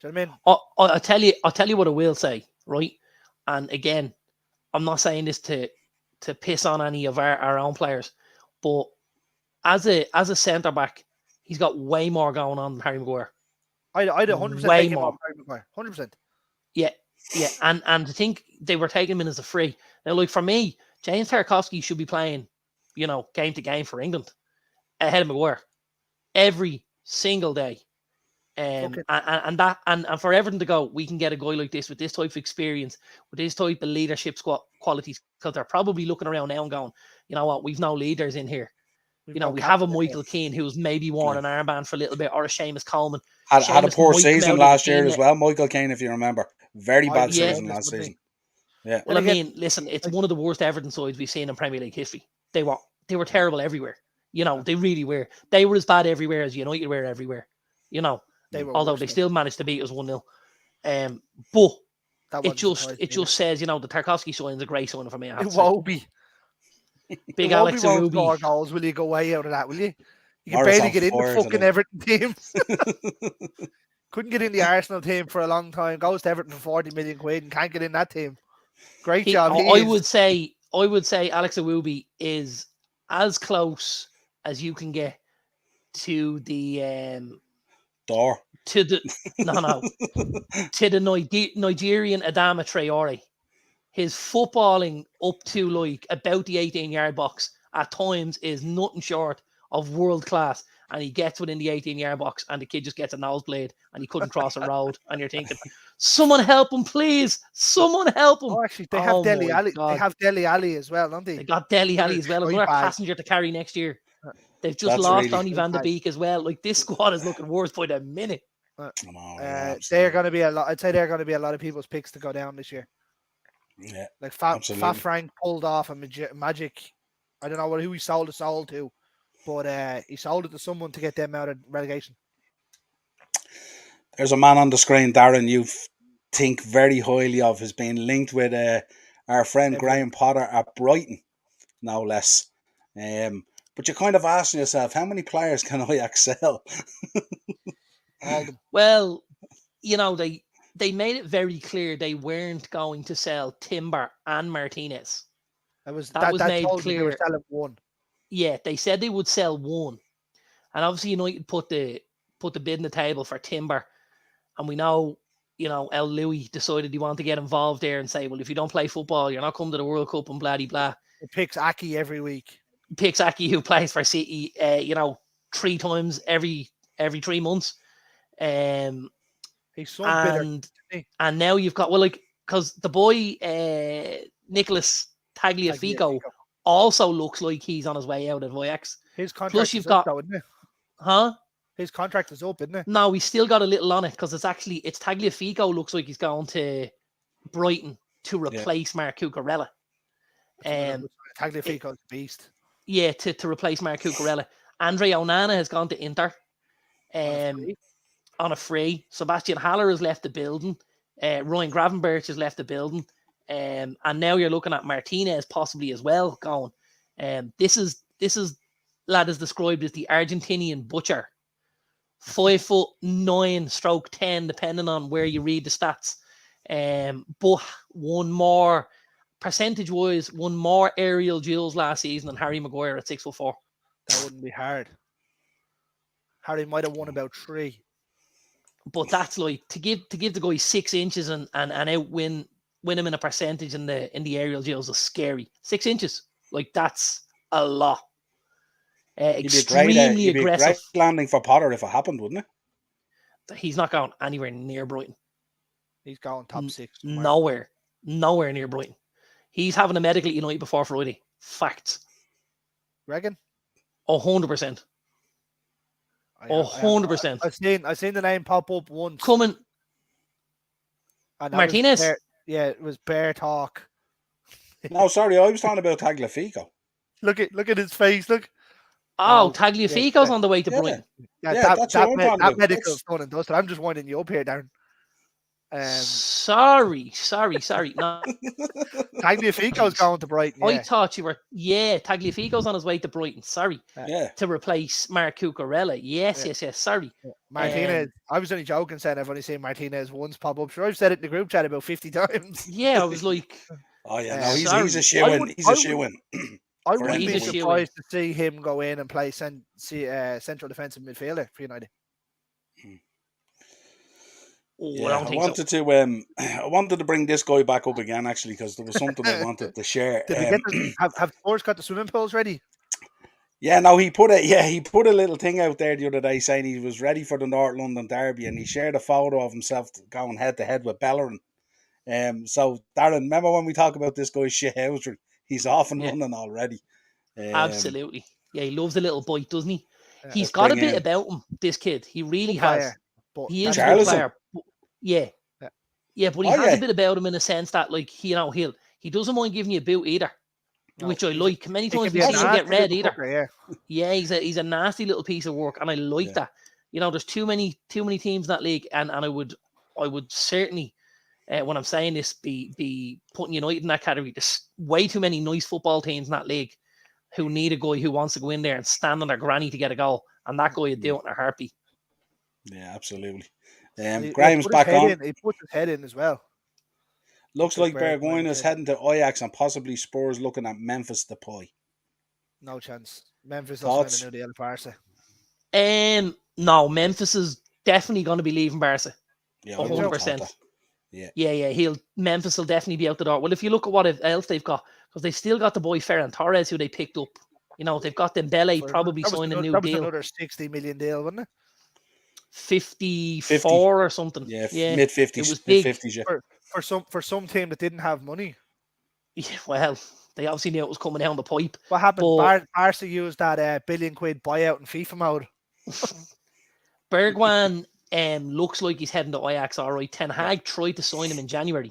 Do you know what I mean? I'll tell you what I will say, right? And again, I'm not saying this to piss on any of our own players, but as a centre back, he's got way more going on than Harry Maguire. I'd 100% way take him more. on Harry Maguire. 100%. Yeah, and I think they were taking him in as a free. Now, like, for me, James Tarkowski should be playing, game to game for England ahead of Maguire every single day. And for Everton to go, we can get a guy like this with this type of experience, with this type of leadership qualities, because they're probably looking around now and going, you know what, we've no leaders in here. We have a Michael Keane who's maybe worn an armband for a little bit, or a Seamus Coleman. Had a poor season last year as well, Michael Keane, if you remember. Very bad season last season. Yeah. Well, I mean, listen, it's one of the worst Everton sides we've seen in Premier League history. They were terrible everywhere. They really were. They were as bad everywhere as United were everywhere. Although they still managed to beat us 1-0. But it just says, the Tarkowski sign is a great sign for me. It won't be. Big Alex Iwobi. Score goals. Will you go way out of that? Will you? You can barely get in the fucking Everton team. Couldn't get in the Arsenal team for a long time. Goes to Everton for 40 million quid and can't get in that team. Great job. I would say Alex Iwobi is as close as you can get to the door. To the Nigerian Adama Traore. His footballing up to like about the 18-yard box at times is nothing short of world class, and he gets within the 18-yard box and the kid just gets a nosebleed and he couldn't cross a road, and you're thinking, someone help him, please, someone help him. Oh, actually, they have Dele Alli. They have Dele Alli as well, don't they? They got Dele Alli as well, another passenger to carry next year. They've just lost Donny van de Beek as well. Like, this squad is looking worse by the minute. They're going to be a lot. I'd say they're going to be a lot of people's picks to go down this year. Yeah, like Fat Frank pulled off a magic. I don't know who he sold the soul to, but he sold it to someone to get them out of relegation. There's a man on the screen, Darren, you think very highly of, has been linked with our friend Graham Potter at Brighton, no less. But you're kind of asking yourself, how many players can I excel? Well, they made it very clear they weren't going to sell Timber and Martinez. That was made clear. They were selling one. Yeah, they said they would sell one, and obviously United put the bid in the table for Timber, and we know El Louis decided he wanted to get involved there and say, well, if you don't play football, you're not coming to the World Cup and blah blah. It picks Aki every week. Picks Aki, who plays for City, 3 times every 3 months. He's so bitter. And now you've got, because the boy Nicholas Tagliafico also looks like he's on his way out of Ajax. His contract is up, isn't it? Huh? His contract is up, isn't it? No, he's still got a little on it, because it's Tagliafico looks like he's going to Brighton to replace Marc Cucurella. Tagliafico's a beast. Yeah, to replace Marc Cucurella. Andre Onana has gone to Inter. On a free. Sebastian Haller has left the building. Ryan Gravenberch has left the building. And now you're looking at Martinez possibly as well going. This is lad is described as the Argentinian butcher. 5'9" /10, depending on where you read the stats. But percentage-wise, won more aerial duels last season than Harry Maguire at 6'4". That wouldn't be hard. Harry might have won about 3. But that's like to give the guy 6 inches and win him in a percentage in the aerial duels is scary. 6 inches, like that's a lot. Extremely he'd be a aggressive. great landing for Potter if it happened, wouldn't it? He's not going anywhere near Brighton. He's going top 6. Nowhere near Brighton. He's having a medical at United before Friday. Fact. Reckon? 100%. 100%. I've seen the name pop up once. Coming. Martinez? It was bear talk. No, sorry, I was talking about Tagliafico. Look at his face. Look. Oh, Tagliafico's on the way to Brighton. That medical's done and dusted. I'm just winding you up here, Darren. Sorry. No. Tagliafico's going to Brighton. Yeah. I thought you were. Yeah, Tagliafico's on his way to Brighton. Sorry. To replace Mark Cucurella. Yes. Sorry. Martinez. I was only joking, saying I've only seen Martinez once pop up. Sure, I've said it in the group chat about 50 times. Yeah, I was like. Oh yeah, no, he's a shoe-in. He's a shoe-in. I wouldn't be surprised to see him go in and play central defensive midfielder for United. I wanted to bring this guy back up again, actually, because there was something I wanted to share. Have Spurs got the swimming pools ready? Yeah, no, he put a little thing out there the other day saying he was ready for the North London derby, and he shared a photo of himself going head to head with Bellerin. So Darren, remember when we talk about this guy's shithousery? He's off and running already. Absolutely. Yeah, he loves a little bite, doesn't he? He's got a bit about him, this kid. He really has. He is a good player. Yeah, but he has a bit about him in a sense that, like, he doesn't mind giving you a boot either, which I like. Many times we see him get red either. Yeah, he's a nasty little piece of work, and I like that. There's too many teams in that league, and I would certainly, when I'm saying this, be putting United in that category. There's way too many nice football teams in that league who need a guy who wants to go in there and stand on their granny to get a goal, and that guy would do it in a heartbeat. Yeah, absolutely. Graham's back on. He put his head in as well. Looks like Bergwijn is heading to Ajax and possibly Spurs looking at Memphis Depay. No chance. Memphis will sign a new deal with Barca. No, Memphis is definitely going to be leaving Barca. Yeah, 100%. Yeah. Memphis will definitely be out the door. Well, if you look at what else they've got, because they've still got the boy Ferran Torres who they picked up. They've got Dembele probably signing a new deal. That was another 60 million deal, wasn't it? 54 or something. Yeah. Mid-50s. It was big. Mid-50s, yeah. For some team that didn't have money. Yeah, well, they obviously knew it was coming down the pipe. What happened? Barca used that £1 billion buyout in FIFA mode. Bergwijn looks like he's heading to Ajax, all right. Ten Hag tried to sign him in January.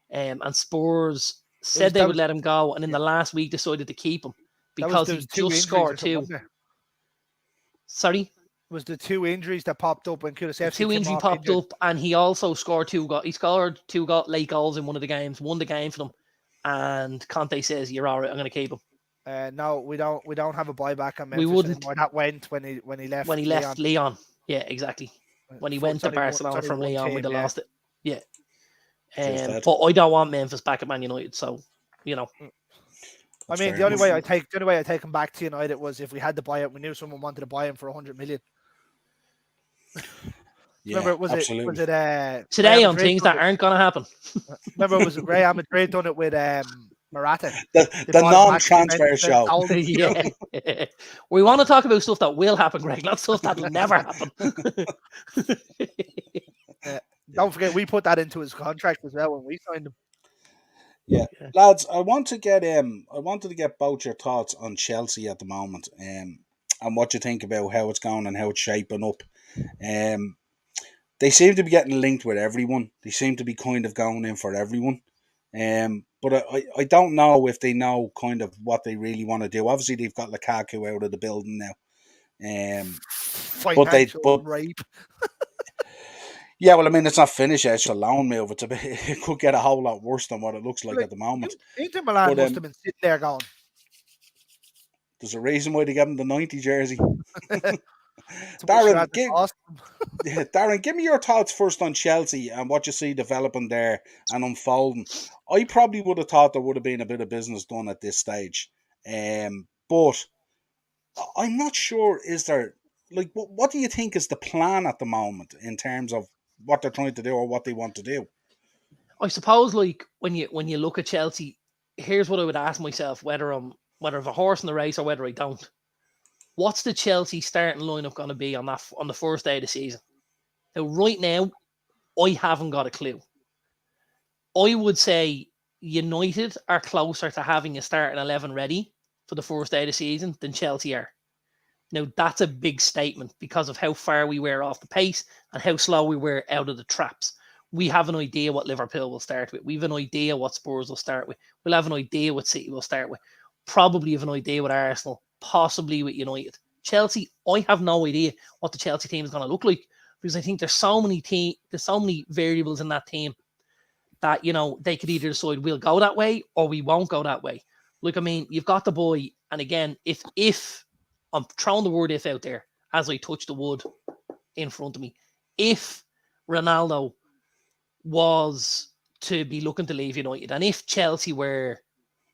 And Spurs said they would let him go, and in the last week decided to keep him because he just scored 2. Sorry? Was the 2 injuries that popped up when Kulusevski 2 injuries popped up, and he also scored 2 goals. He scored 2 late goals in one of the games, won the game for them. And Conte says, "You're all right. I'm going to keep him." No, we don't have a buyback on Memphis. We wouldn't. Anymore. That went when he left. When he left Lyon. Yeah, exactly. When he went to Barcelona from Lyon, we'd have lost it. Yeah. But I don't want Memphis back at Man United, so I mean, the only way I take him back to United was if we had the buyout. We knew someone wanted to buy him for 100 million. Yeah, remember, was absolutely. it today on things that aren't going to happen? Remember, was it Real Madrid done it with Morata? The non-transfer show. Yeah. We want to talk about stuff that will happen, Greg, not stuff that will never happen. Don't forget, we put that into his contract as well when we signed him. Yeah, lads, I wanted to get both your thoughts on Chelsea at the moment, and what you think about how it's going and how it's shaping up. They seem to be getting linked with everyone. They seem to be kind of going in for everyone. But I don't know if they know kind of what they really want to do. Obviously, they've got Lukaku out of the building now. Financial rape. Yeah, well, I mean, it's not finished yet. It's a loan move. It could get a whole lot worse than what it looks like at the moment. Inter Milan must have been sitting there going. There's a reason why they gave him the 90 jersey. Darren, give me your thoughts first on Chelsea and what you see developing there and unfolding. I probably would have thought there would have been a bit of business done at this stage. But I'm not sure, is there like, what do you think is the plan at the moment in terms of what they're trying to do or what they want to do? I suppose, like, when you look at Chelsea, here's what I would ask myself: whether I've a horse in the race or whether I don't. What's the Chelsea starting lineup going to be on the first day of the season? Now, right now, I haven't got a clue. I would say United are closer to having a starting 11 ready for the first day of the season than Chelsea are. Now, that's a big statement because of how far we were off the pace and how slow we were out of the traps. We have an idea what Liverpool will start with. We have an idea what Spurs will start with. We'll have an idea what City will start with. Probably have an idea with Arsenal, possibly with United. Chelsea, I have no idea what the Chelsea team is going to look like because I think there's so many variables in that team that, they could either decide we'll go that way or we won't go that way. Look, I mean, you've got the boy, and again, if I'm throwing the word "if" out there as I touch the wood in front of me, if Ronaldo was to be looking to leave United, and if Chelsea were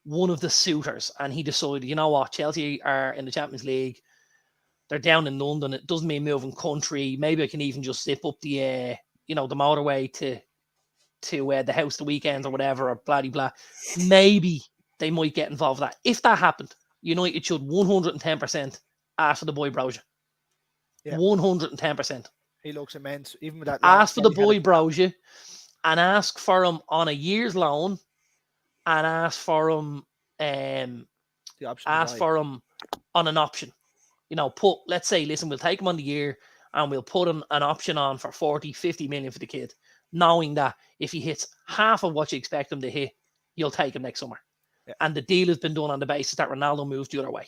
one of the suitors, and he decided, you know what, Chelsea are in the Champions League, they're down in London, it doesn't mean moving country, maybe I can even just zip up the motorway to the house the weekends or whatever, or blah blah. Maybe they might get involved with that. If that happened, United should 110% ask for the boy Brozier. Yeah. 110%. He looks immense, even with that. Ask for the boy Brozier, and ask for him on a year's loan, and ask for him for him on an option. Let's say, listen, we'll take him on the year and we'll put him an option on for 40, 50 million for the kid, knowing that if he hits half of what you expect him to hit, you'll take him next summer. Yeah. And the deal has been done on the basis that Ronaldo moves the other way.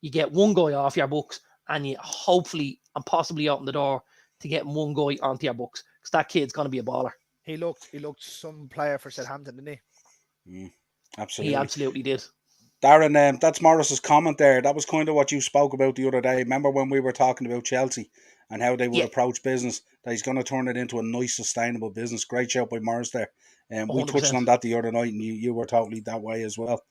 You get one guy off your books, and you hopefully and possibly open the door to get one guy onto your books, because that kid's going to be a baller. He looked some player for Southampton, didn't he? Absolutely. He absolutely did. Darren, that's Morris's comment there. That was kind of what you spoke about the other day. Remember when we were talking about Chelsea and how they would approach business, that he's going to turn it into a nice, sustainable business. Great shout by Morris there. We touched on that the other night, and you were totally that way as well.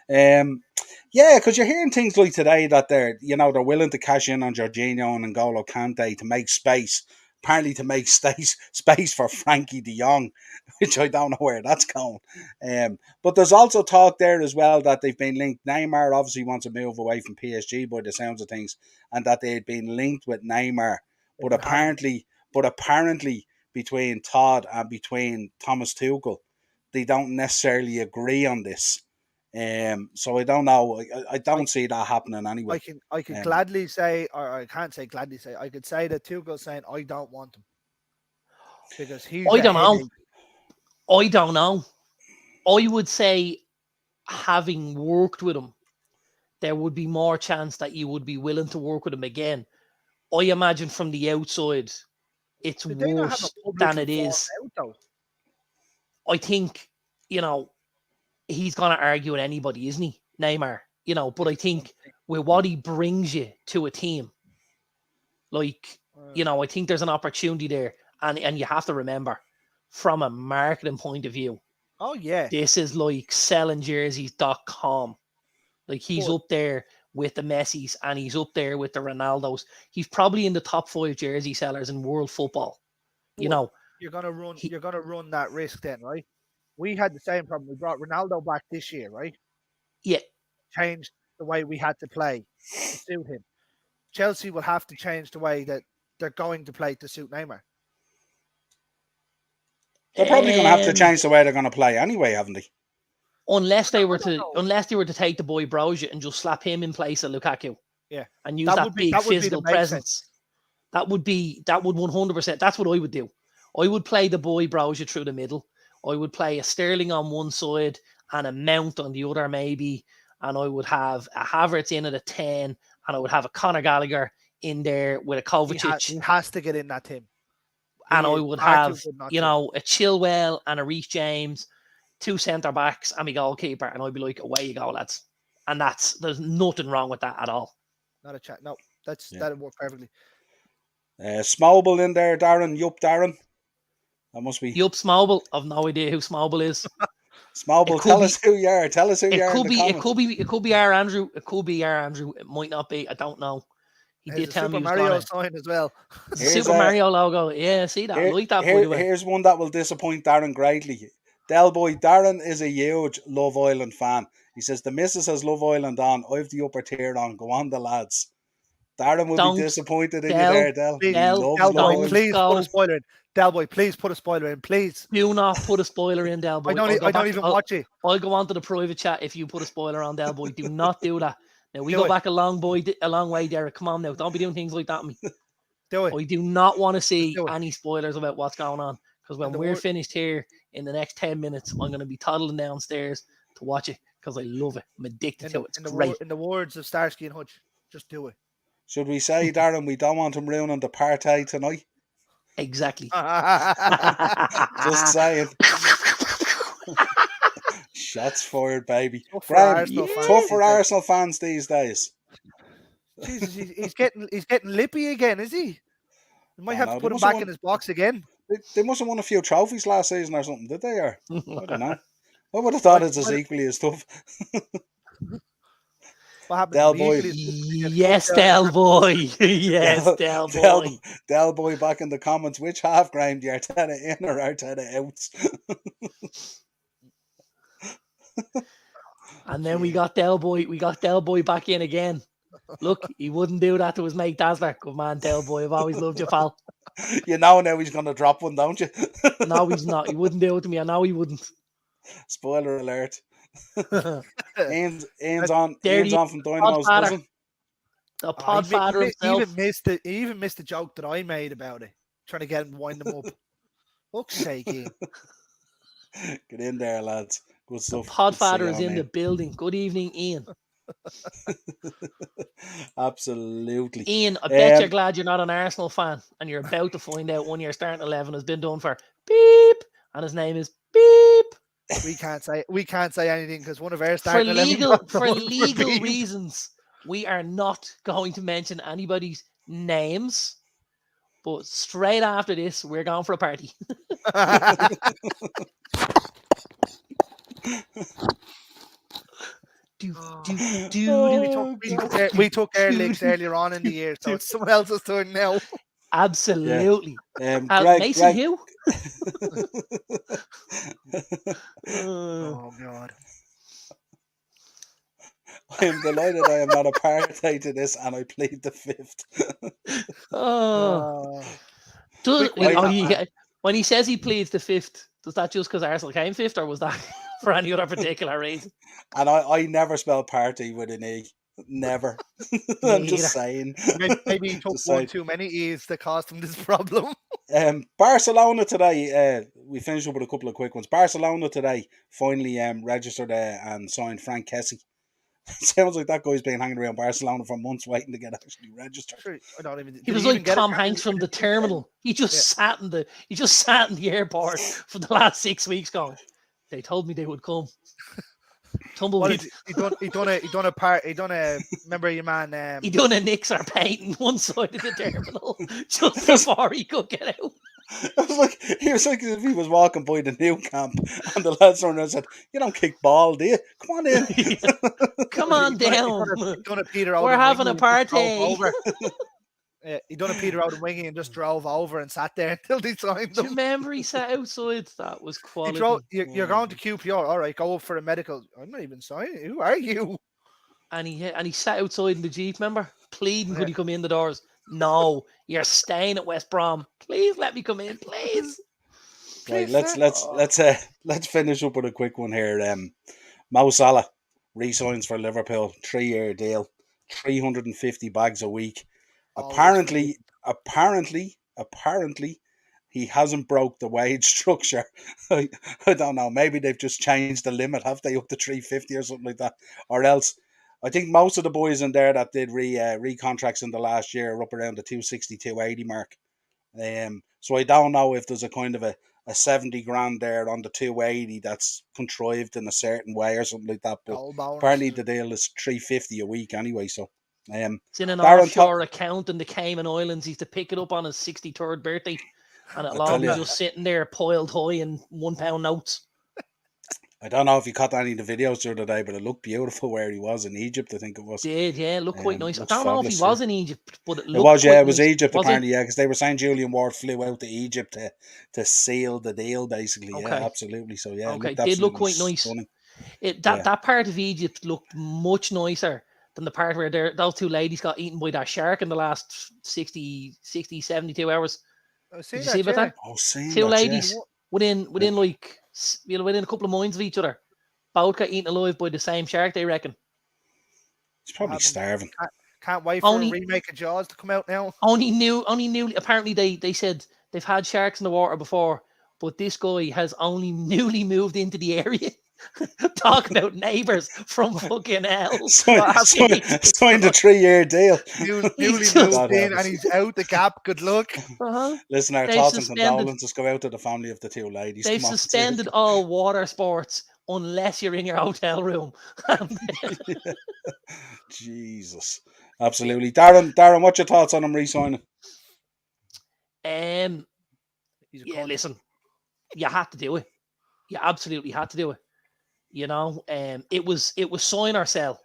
Yeah, because you're hearing things like today that they're willing to cash in on Jorginho and N'Golo Kante to make space. Apparently to make space for Frankie de Jong, which I don't know where that's going. But there's also talk there as well that they've been linked. Neymar obviously wants to move away from PSG by the sounds of things, and that they'd been linked with Neymar. But apparently between Todd and between Thomas Tuchel, they don't necessarily agree on this. So I don't know. I don't see that happening anyway. I can gladly say, or I can't say gladly say, I could say that Tuchel's saying I don't want him because he's. I don't know. I would say, having worked with him, there would be more chance that you would be willing to work with him again. I imagine from the outside, it's worse than it is. I think, he's going to argue with anybody, isn't he, Neymar? But I think with what he brings you to a team, like, I think there's an opportunity there. And you have to remember, from a marketing point of view, oh yeah, this is like sellingjerseys.com. Like, he's up there with the Messis, and he's up there with the Ronaldos. He's probably in the top 5 jersey sellers in world football. You're gonna run that risk then, right? We had the same problem. We brought Ronaldo back this year, right? Yeah. Changed the way we had to play to suit him. Chelsea will have to change the way that they're going to play to suit Neymar. They're probably going to have to change the way they're going to play anyway, haven't they? Unless they were to take the boy Brozier and just slap him in place of Lukaku. Yeah. And use that big physical presence. That would 100%. That's what I would do. I would play the boy Brozier through the middle. I would play a Sterling on one side and a Mount on the other, maybe. And I would have a Havertz in at a 10, and I would have a Conor Gallagher in there with a Kovacic. He has to get in that team. And I would have, a Chilwell and a Reece James, 2 centre-backs and my goalkeeper, and I'd be like, away you go, lads. And there's nothing wrong with that at all. Not a chat. No, that'd work perfectly. Smobel in there, Darren. Yup, Darren. That must be Yup, Smobel. I've no idea who Smobel is. Smobel, tell us who you are. Tell us who you are. It could be our Andrew. It could be our Andrew. It might not be. I don't know. He There's did a tell me Super he was Mario gonna. sign as well. Super Mario logo. Yeah, see that? I like that, by the way. Here's one that will disappoint Darren greatly. Del Boy, Darren is a huge Love Island fan. He says, the missus has Love Island on. I've the upper tier on. Go on, the lads. Darren will be Don't, disappointed in you Del, there, Del. He Please, loves Del Love Boy, Island. please put go. a spoiler in. Del Boy, please put a spoiler in, please. Do not put a spoiler in, Del Boy. I don't even watch it. I'll go on to the private chat if you put a spoiler on, Del Boy. Do not do that. Now, we Do go it. back a long way, Derek. Come on now. Don't be doing things like that to me. Do it. I do not want to see do it. any spoilers about what's going on. Because when And the we're word- finished here in the next 10 minutes, I'm going to be toddling downstairs to watch it because I love it. I'm addicted to it. It's great. In the words of Starsky and Hutch, just do it. Should we say, Darren, we don't want him ruining the party tonight? Exactly. Just saying. Shots fired, baby. Tough for Graham, Arsenal fans tough these for days. Arsenal fans these days. Jesus, he's getting lippy again, is he? We might Oh, have no, to they put him must have back won- in his box again. They must have won a few trophies last season or something, did they? Or I don't know. I would have thought it's as equally as tough. What happened? Del We Boy. equally- Yes, Del Boy. Yes, Del Boy. Del Boy back in the comments. Which half, Graham? Do you Arteta in or Arteta out? And then we got Del Boy back in again. Look, he wouldn't do that to his mate Dazzler. Good man, Del Boy. I've always loved you, pal. You know now he's going to drop one, don't you? No, he's not. He wouldn't do it to me. I know he wouldn't. Spoiler alert. Ian's There on he from Dynamo's Podfather. cousin. The podfather himself. He even missed the joke that I made about it, trying to get him to wind them up. Fuck's sake, Ian. Get in there, lads. Good The stuff. podfather is in the building. Good evening, Ian. Absolutely. Ian, I bet you're glad you're not an Arsenal fan and you're about to find out one of your starting 11 has been done for beep and his name is beep. We can't say anything because one of our starting 11 for legal reasons. We are not going to mention anybody's names, but straight after this, we're going for a party. We took air licks earlier on in the year, so it's someone else's turn now. Absolutely. Mason Hugh. Oh God. I am delighted I am not a party to this and I plead the fifth. When he says he pleads the fifth, does that just because Arsenal came fifth, or was that for any other particular reason? And I never spell party with an E. Never. I'm just saying. Maybe he took one too many E's that caused him this problem. Barcelona today, we finished up with a couple of quick ones. Barcelona today finally registered and signed Frank Kessie. Sounds like that guy's been hanging around Barcelona for months waiting to get actually registered. He was like Tom Hanks from the terminal. He just sat in the airport for the last 6 weeks going, they told me they would come. Tumbleweed. He done a remember your man he done a Nixer painting one side of the terminal just before he could get out. He was like if he was walking by the new camp and the lads around and said, "You don't kick ball, do you? Come on in. Come on down. We're having a party." He done a Peter out of Wingy and just drove over and sat there until they signed Do him. you remember he sat outside? That was quality. You're going to QPR, all right, go up for a medical. I'm not even signing. Who are you? And he sat outside in the Jeep, remember? Pleading, could he come in the doors? No, you're staying at West Brom. Please let me come in, please. Right, let's finish up with a quick one here. Mo Salah re-signs for Liverpool, 3-year deal, 350 bags a week. Apparently, he hasn't broke the wage structure. I don't know. Maybe they've just changed the limit, have they, up to 350 or something like that? Or else, I think most of the boys in there that did re-contracts in the last year are up around the 260, 280 mark. So I don't know if there's a kind of a 70 grand there on the 280 that's contrived in a certain way or something like that. But apparently the deal is 350 a week anyway. So it's in an offshore account in the Cayman Islands. He's to pick it up on his 63rd birthday, and it'll all be just sitting there piled high in £1 notes. I don't know if you caught any of the videos the other day, but it looked beautiful where he was in Egypt. I think it was. Yeah, looked quite nice. I Looks don't know if he fabulous, was yeah. in Egypt, but it It looked was, yeah, quite it was nice. Egypt Was he? apparently, yeah, because they were saying Julian Ward flew out to Egypt to seal the deal, basically. Yeah, Okay. absolutely. So yeah, it Okay, looked did look absolutely quite nice. stunning. That Yeah. part of Egypt looked much nicer than the part where those two ladies got eaten by that shark in the last 60, 72 hours. I Did see you see that, about yeah. that? Oh, seeing Two that, yeah. ladies within like within a couple of minds of each other, both got eaten alive by the same shark. They reckon. He's probably Happened. starving. Can't wait for a Only remake of Jaws to come out now. only new. Apparently, they said they've had sharks in the water before, but this guy has only newly moved into the area. Talk about neighbors from fucking hell. Signed Jesus a 3-year deal. Newly He's moved just- God in help and us. he's out the gap. Good luck. Listen, our They've thoughts and suspended- condolences go out to the family of the two ladies. They've Come on, suspended all water sports unless you're in your hotel room. Jesus. Absolutely. Darren, what's your thoughts on him re-signing? He's a Yeah, cunt. listen, you had to do it. You absolutely had to do it. You know, it was sign or sell,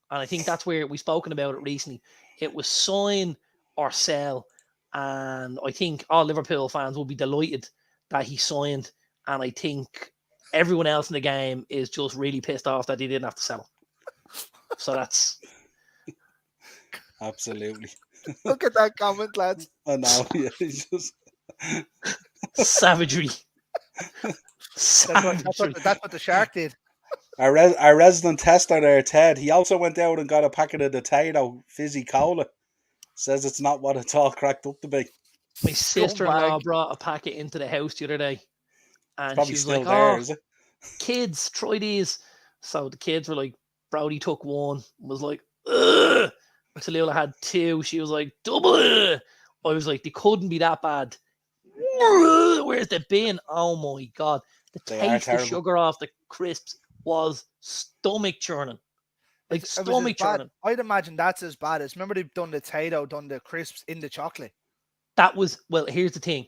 and I think that's where we've spoken about it recently. It was sign or sell, and I think all Liverpool fans will be delighted that he signed, and I think everyone else in the game is just really pissed off that he didn't have to sell. So that's Absolutely. Look at that comment, lads. I know. Yeah, he's just... savagery. That's what the shark did. Our resident tester there, Ted, he also went out and got a packet of the Tato fizzy cola. Says it's not what it's all cracked up to be. My sister-in-law Scumbag. brought a packet into the house the other day, and Probably she was still like, there, "Oh, is it? kids, try these." So the kids were like, Brody took one, was like, ugh. Tallulah had two. She was like, double. I was like, they couldn't be that bad. Where's the bin? Oh my God. The They are taste of terrible. sugar off the crisps was stomach churning. Like It was as stomach bad. churning. I'd imagine that's as bad as. Remember they've done the Tato, done the crisps in the chocolate. That was, well, here's the thing.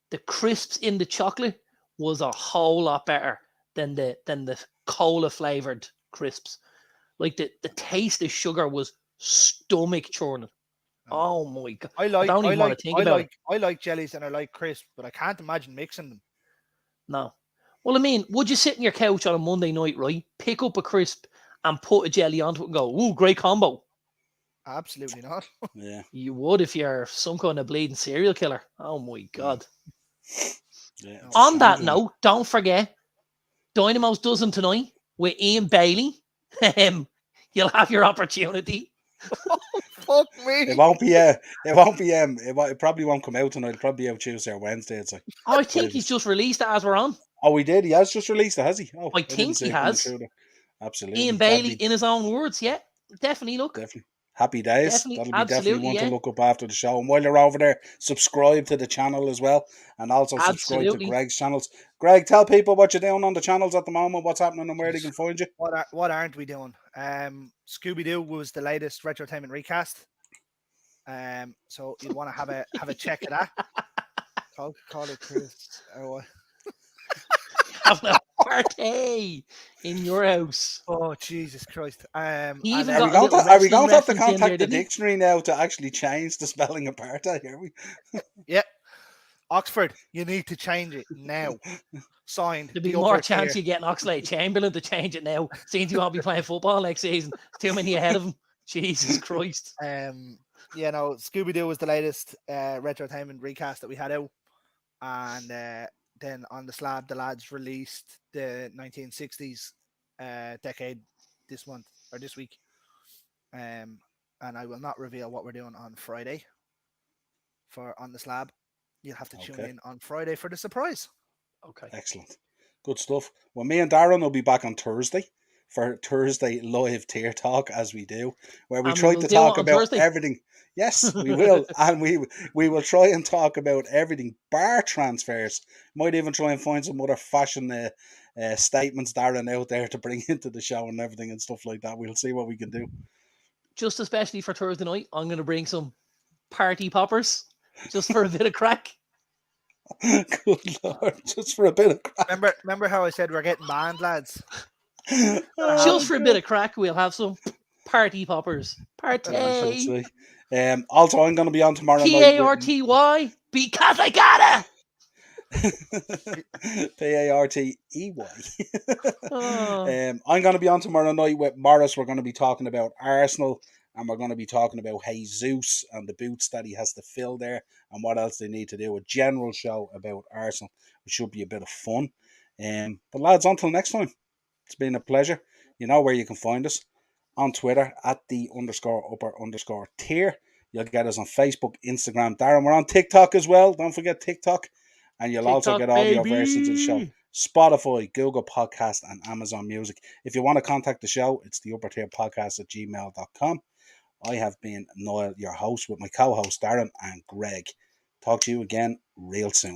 The crisps in the chocolate was a whole lot better than the cola flavored crisps. Like the taste of sugar was stomach churning. Oh my God. I don't even want to think about it. I like jellies and I like crisps, but I can't imagine mixing them. No. Well, I mean, would you sit on your couch on a Monday night, right? Pick up a crisp and put a jelly onto it and go, ooh, great combo. Absolutely not. Yeah. You would if you're some kind of bleeding serial killer. Oh my God. Yeah. On that note, don't forget, Dynamo's dozen tonight with Ian Bailey. You'll have your opportunity. Fuck me. It won't be. It probably won't come out tonight. It'll probably be out Tuesday or Wednesday. It's like. I think he's just released it as we're on. Oh, he did. He has just released it, has he? Oh, I didn't think see he it coming has. through there. Absolutely. Ian Bailey, in his own words, yeah, definitely. Look, Definitely. Happy days. Definitely, That'll be definitely absolutely, one yeah. to look up after the show. And while you're over there, subscribe to the channel as well. And also subscribe Absolutely. to Greg's channels. Greg, tell people what you're doing on the channels at the moment, what's happening and where they can find you. What aren't we doing? Scooby Doo was the latest Retrotainment recast. So you'd want to have a check of that. Call it Chris. Or what? having a party in your house. Oh Jesus Christ! He and even Are we got a going to, little are we going to have to wrestling reference in contact there, the didn't he? dictionary now to actually change the spelling of apartheid? Are we? Oxford, you need to change it now. Signed. There'd be the more upper chance tier. you get Oxlade Chamberlain to change it now, since you won't be playing football next season. Too many ahead of him. Jesus Christ. Yeah, no, Scooby Doo was the latest Retrotainment recast that we had out, and then on the slab, the lads released the 1960s decade this month or this week. And I will not reveal what we're doing on Friday for on the slab. You'll have to tune Okay. in on Friday for the surprise. Okay. Excellent. Good stuff. Well, me and Darren will be back on Thursday for Thursday live tier talk, as we do, where we And we try will to do talk it on about Thursday. everything. Yes, we will. And we will try and talk about everything, bar transfers. Might even try and find some other fashion statements, Darren, out there to bring into the show and everything and stuff like that. We'll see what we can do. Just especially for Thursday night, I'm going to bring some party poppers just for a bit of crack. Good Lord, just for a bit of crack. Remember how I said we're getting banned, lads? Just for a bit of crack, we'll have some party poppers. That's Party. right. Also, I'm going to be on tomorrow night with Party, because I gotta. Partey. Oh. I'm going to be on tomorrow night with Morris. We're going to be talking about Arsenal, and we're going to be talking about Jesus and the boots that he has to fill there, and what else they need to do. A general show about Arsenal, which should be a bit of fun. But lads, until next time, it's been a pleasure. You know where you can find us on Twitter at _upper_tier. You'll get us on Facebook, Instagram. Darren, we're on TikTok as well. Don't forget TikTok. And you'll also get audio versions of the show. Spotify, Google Podcast, and Amazon Music. If you want to contact the show, it's the uppertierpodcast@gmail.com. I have been Niall, your host, with my co-host Darren and Greg. Talk to you again real soon.